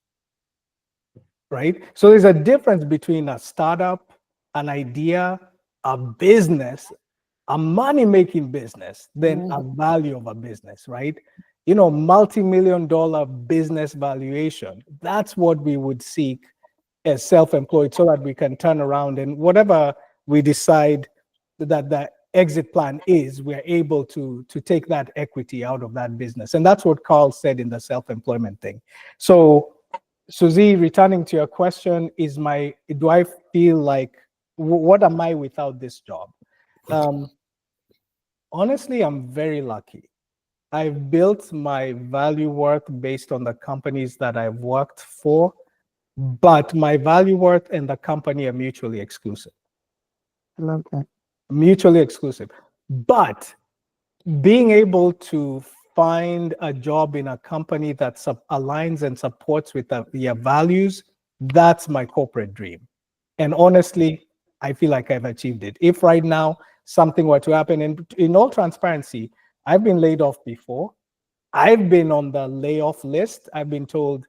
right? So there's a difference between a startup, an idea, a business, a money-making business, than a value of a business, right? You know, multi-million-dollar business valuation. That's what we would seek as self-employed, so that we can turn around and whatever we decide that the exit plan is, we're able to take that equity out of that business. And that's what Carl said in the self-employment thing. So Susie, returning to your question, do I feel like, what am I without this job? Honestly, I'm very lucky. I've built my value worth based on the companies that I've worked for, but my value worth and the company are mutually exclusive. I love that. Mutually exclusive. But being able to find a job in a company that aligns and supports with your values, that's my corporate dream. And honestly, I feel like I've achieved it. If right now something were to happen, and in all transparency, I've been laid off before. I've been on the layoff list. I've been told,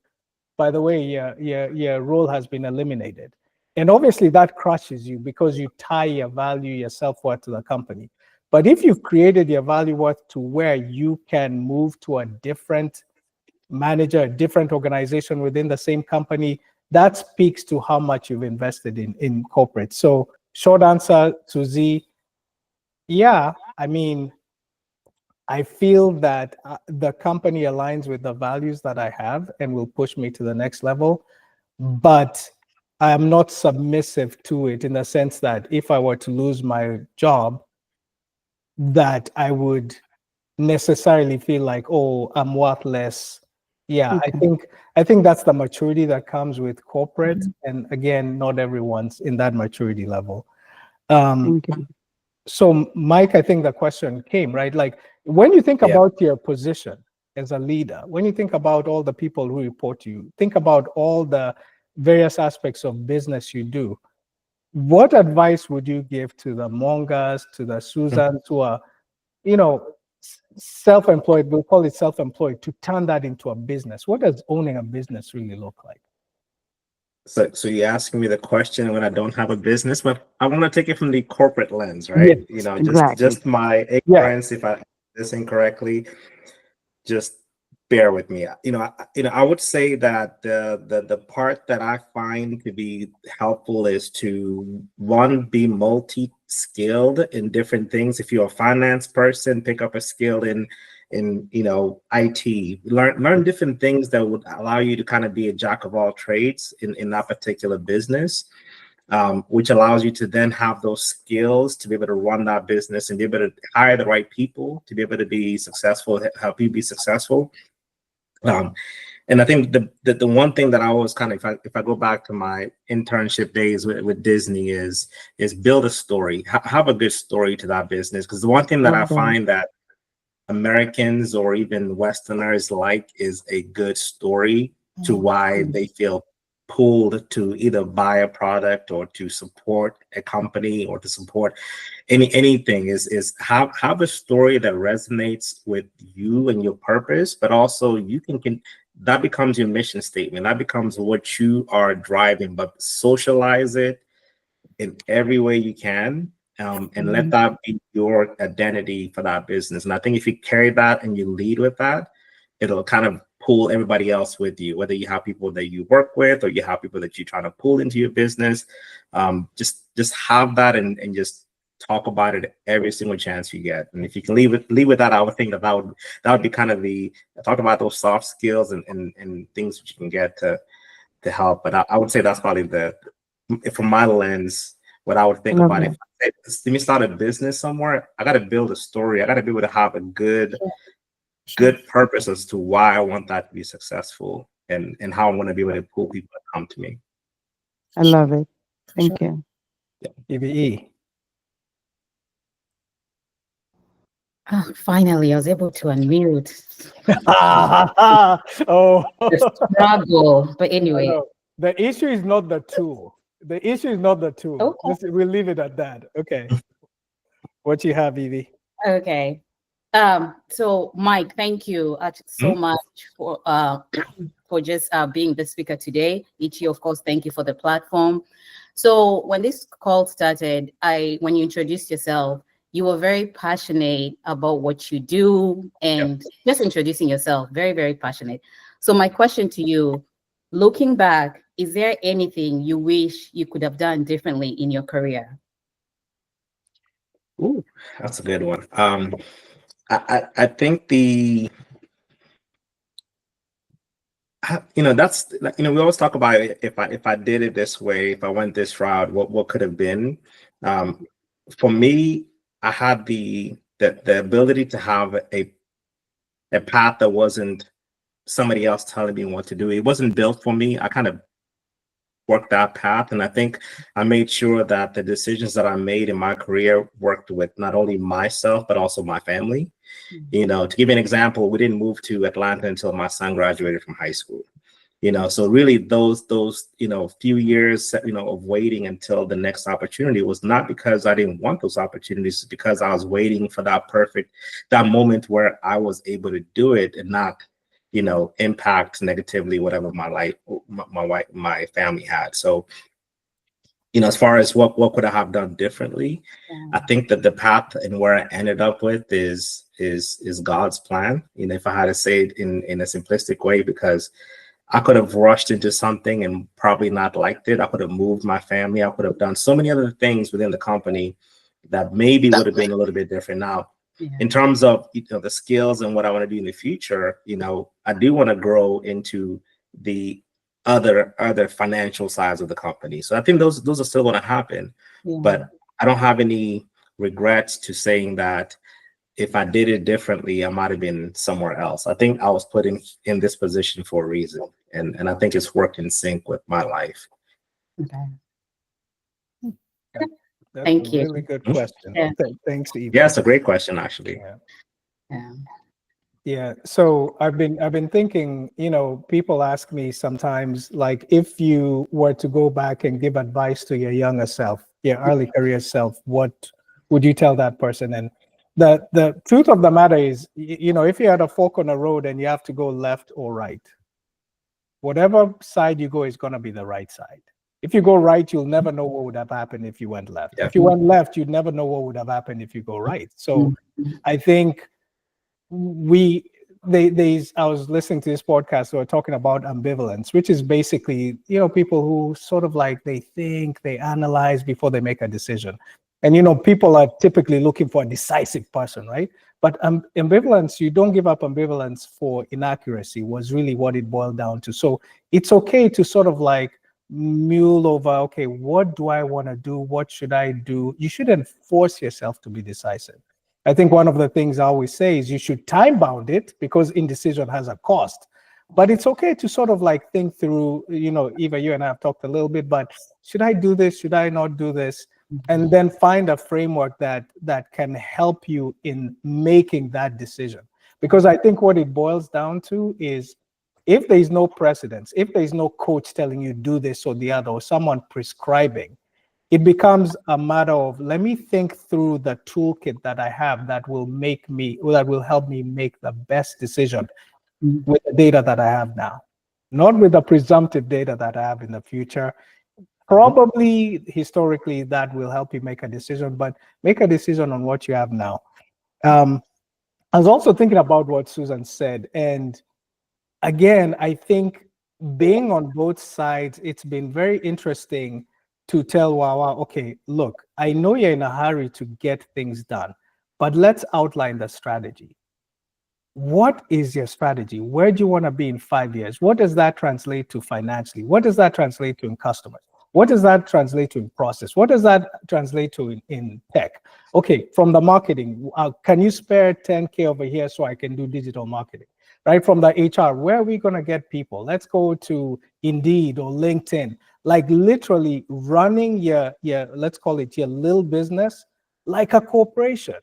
by the way, your role has been eliminated. And obviously that crushes you, because you tie your value, your self-worth to the company. But if you've created your value worth to where you can move to a different manager, a different organization within the same company, that speaks to how much you've invested in corporate. So short answer to Z, yeah, I mean, I feel that the company aligns with the values that I have and will push me to the next level. But I am not submissive to it, in the sense that if I were to lose my job, that I would necessarily feel like, oh, I'm worthless. Yeah, I think that's the maturity that comes with corporate. And again, not everyone's in that maturity level. So Mike, I think the question came, right? Like, when you think about your position as a leader, when you think about all the people who report to you, think about all the various aspects of business you do, what advice would you give to the Mongas, to the Susans who are, you know, self-employed, we'll call it self-employed, to turn that into a business? What does owning a business really look like? So you're asking me the question when I don't have a business, but I want to take it from the corporate lens, right? Yes, You know, exactly. just my ignorance, if I do this incorrectly, just bear with me. I would say that the part that I find to be helpful is to, one, be multi-skilled in different things. If you're a finance person, pick up a skill in IT. Learn different things that would allow you to kind of be a jack of all trades in that particular business. Which allows you to then have those skills to be able to run that business and be able to hire the right people to be able to be successful, help you be successful. And I think the one thing that I always kind of, if I go back to my internship days with Disney, is build a story, have a good story to that business. Because the one thing that I find that Americans or even Westerners like is a good story to why they feel pulled to either buy a product or to support a company or to support anything. Is have a story that resonates with you and your purpose, but also you can that becomes your mission statement. That becomes what you are driving, but socialize it in every way you can. And let that be your identity for that business. And I think if you carry that and you lead with that, it'll kind of pull everybody else with you, whether you have people that you work with or you have people that you're trying to pull into your business. Just have that and just talk about it every single chance you get. And if you can leave with that, I would think that would be kind of talk about those soft skills and things that you can get to help. But I would say that's probably the from my lens, what I would think Love about it. if let me start a business somewhere, I got to build a story. I got to be able to have a good purpose as to why I want that to be successful, and how I want to be able to pull people to come to me. I love it. Thank you. EVE. Oh, finally, I was able to unmute. Oh, The struggle. But anyway, no. The issue is not the tool. The issue is not the tool. Okay. We'll leave it at that. Okay. What you have, Evie? Okay. So Mike, thank you so much for for just being the speaker today. Ichi, of course, thank you for the platform. So when this call started, when you introduced yourself, you were very passionate about what you do and just introducing yourself, very, very passionate. So my question to you, looking back, is there anything you wish you could have done differently in your career? Ooh, that's a good one. I think that's like, we always talk about it, if I did it this way, if I went this route, what could have been. For me, I had the ability to have a path that wasn't somebody else telling me what to do. It wasn't built for me. I kind of worked that path, and I think I made sure that the decisions that I made in my career worked with not only myself but also my family. To give you an example, we didn't move to Atlanta until my son graduated from high school. So really those few years of waiting until the next opportunity was not because I didn't want those opportunities, it's because I was waiting for that moment where I was able to do it and not impact negatively whatever my life, my family had. So as far as what could I have done differently, I think that the path and where I ended up with is God's plan. If I had to say it in a simplistic way, because I could have rushed into something and probably not liked it. I could have moved my family. I could have done so many other things within the company that maybe would have been a little bit different. Now, in terms of the skills and what I want to do in the future, I do want to grow into the other financial sides of the company. So I think those are still going to happen, but I don't have any regrets to saying that if I did it differently, I might have been somewhere else. I think I was put in this position for a reason, and I think it's worked in sync with my life. Okay. That's Thank a you. really good question. Yeah. Thanks, Evie. Yeah, it's a great question, actually. Yeah. Yeah. So I've been thinking, people ask me sometimes, like, if you were to go back and give advice to your younger self, your early career self, what would you tell that person? And the truth of the matter is, if you had a fork on a road and you have to go left or right, whatever side you go is going to be the right side. If you go right, you'll never know what would have happened if you went left. Yeah. If you went left, you'd never know what would have happened if you go right. So I think I was listening to this podcast, they were talking about ambivalence, which is basically, people who sort of like, they think, they analyze before they make a decision. And, people are typically looking for a decisive person, right? But ambivalence, you don't give up ambivalence for inaccuracy, was really what it boiled down to. So it's okay to sort of like mule over, okay, what do I want to do? What should I do? You shouldn't force yourself to be decisive. I think one of the things I always say is you should time bound it, because indecision has a cost. But it's okay to sort of like think through, Eva, you and I have talked a little bit, but should I do this? Should I not do this? And then find a framework that can help you in making that decision. Because I think what it boils down to is, if there's no precedence, if there's no coach telling you do this or the other, or someone prescribing, it becomes a matter of, let me think through the toolkit that I have that will help me make the best decision with the data that I have now, not with the presumptive data that I have in the future. Probably historically that will help you make a decision, but make a decision on what you have now. I was also thinking about what Susan said, and again, I think being on both sides, it's been very interesting to tell Wawa, okay, look, I know you're in a hurry to get things done, but let's outline the strategy. What is your strategy? Where do you want to be in 5 years? What does that translate to financially? What does that translate to in customers? What does that translate to in process? What does that translate to in tech? Okay, from the marketing, can you spare 10K over here so I can do digital marketing? Right, from the HR, where are we going to get people? Let's go to Indeed or LinkedIn. Like literally running your let's call it your little business like a corporation.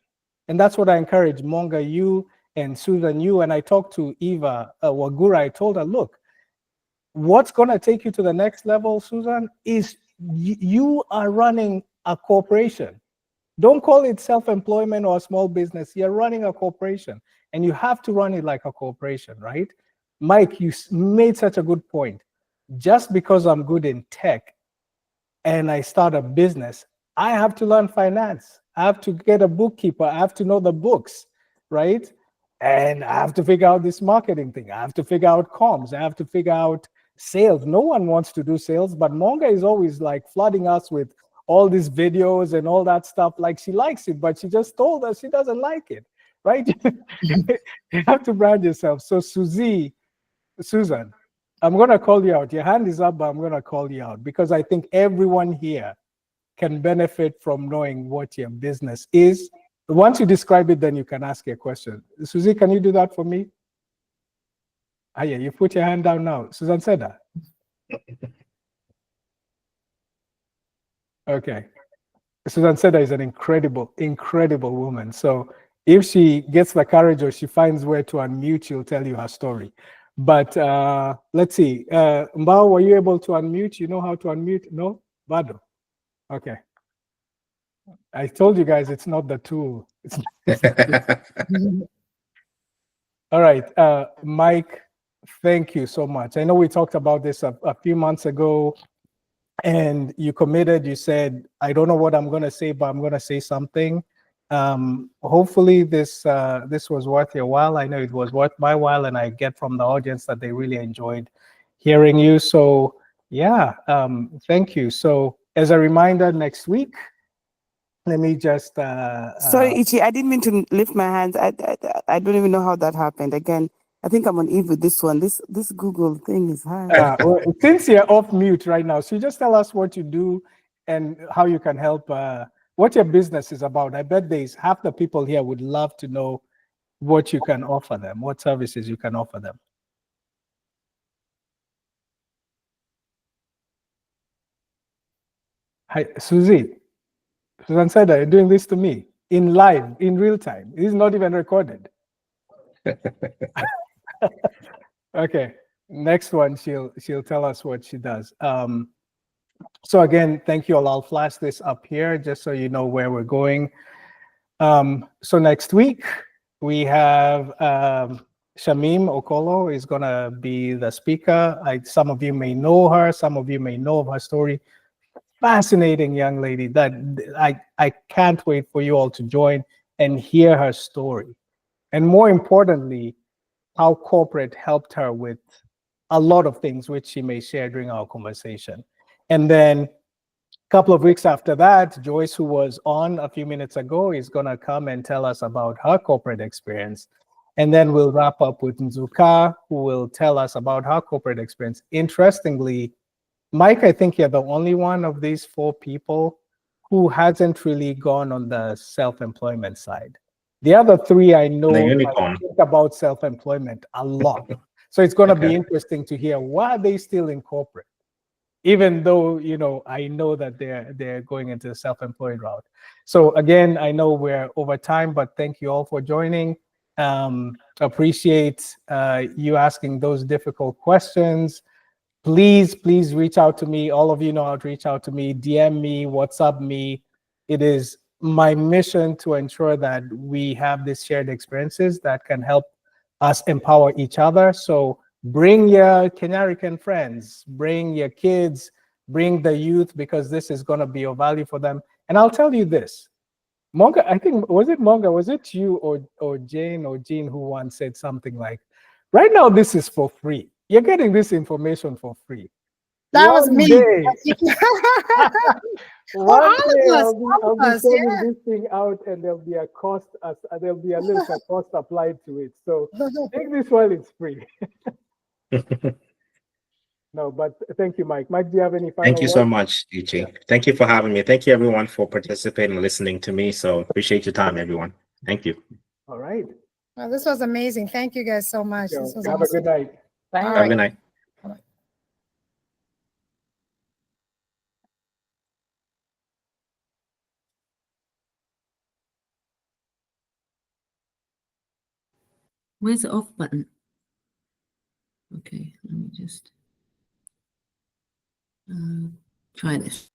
And that's what I encourage Monga, you and Susan, you, and I talked to Eva Wagura. I told her, look, what's going to take you to the next level, Susan, is you are running a corporation. Don't call it self-employment or a small business. You're running a corporation, and you have to run it like a corporation, right? Mike, you made such a good point. Just because I'm good in tech and I start a business, I have to learn finance. I have to get a bookkeeper. I have to know the books, right? And I have to figure out this marketing thing. I have to figure out comms. I have to figure out sales. No one wants to do sales, but Monga is always like flooding us with all these videos and all that stuff. Like she likes it, but she just told us she doesn't like it, right? You have to brand yourself. So Susan, I'm going to call you out. Your hand is up, but I'm going to call you out because I think everyone here can benefit from knowing what your business is. Once you describe it, then you can ask a question. Susie, can you do that for me? Ah, yeah, you put your hand down now. Susan said that. Okay. Susan Seda is an incredible, incredible woman. So if she gets the courage or she finds where to unmute, she'll tell you her story. But let's see. Mbao, were you able to unmute? You know how to unmute? No? Bado? Okay. I told you guys it's not the tool. All right. Mike, thank you so much. I know we talked about this a few months ago. And you committed, you said, I don't know what I'm going to say, but I'm going to say something. Hopefully this was worth your while. I know it was worth my while, and I get from the audience that they really enjoyed hearing you. So yeah, thank you. So as a reminder, next week, let me just... Sorry, Ichi, I didn't mean to lift my hands. I don't even know how that happened. Again, I think I'm on Eve with this one. This Google thing is hard. Well, since you're off mute right now, so you just tell us what you do and how you can help, what your business is about. I bet there's half the people here would love to know what you can offer them, what services you can offer them. Hi, Susie. Susan said that you're doing this to me in live, in real time. It is not even recorded. Okay. Next one, she'll tell us what she does. So again, thank you all. I'll flash this up here just so you know where we're going. So next week we have Shamim Okolo is gonna be the speaker. Some of you may know her, some of you may know of her story. Fascinating young lady that I can't wait for you all to join and hear her story. And more importantly, how corporate helped her with a lot of things, which she may share during our conversation. And then a couple of weeks after that, Joyce, who was on a few minutes ago, is going to come and tell us about her corporate experience. And then we'll wrap up with Nzuka, who will tell us about her corporate experience. Interestingly, Mike, I think you're the only one of these four people who hasn't really gone on the self-employment side. The other three I know think about self-employment a lot. So it's going to be interesting to hear why are they still in corporate, even though, you know, I know that they're going into the self-employed route. So again, I know we're over time, but thank you all for joining. Appreciate you asking those difficult questions. Please reach out to me. All of you know how to reach out to me. DM me, WhatsApp me. It is my mission to ensure that we have these shared experiences that can help us empower each other. So bring your Kenyarican friends, bring your kids, bring the youth, because this is going to be of value for them. And I'll tell you this, Monga, I think, was it you or Jane or Jean who once said something like, right now, this is for free. You're getting this information for free. That was me. One day I'll be sending this thing out, and there'll be a cost. There'll be a little cost applied to it. So take this while it's free. No, but thank you, Mike. Mike, do you have any final Thank you so words? much, Ichi. Thank you for having me. Thank you, everyone, for participating and listening to me. So appreciate your time, everyone. Thank you. All right. Well, this was amazing. Thank you guys so much. So This was have a awesome. good night. All Have a right. good night. Where's the off button? Okay, let me just try this.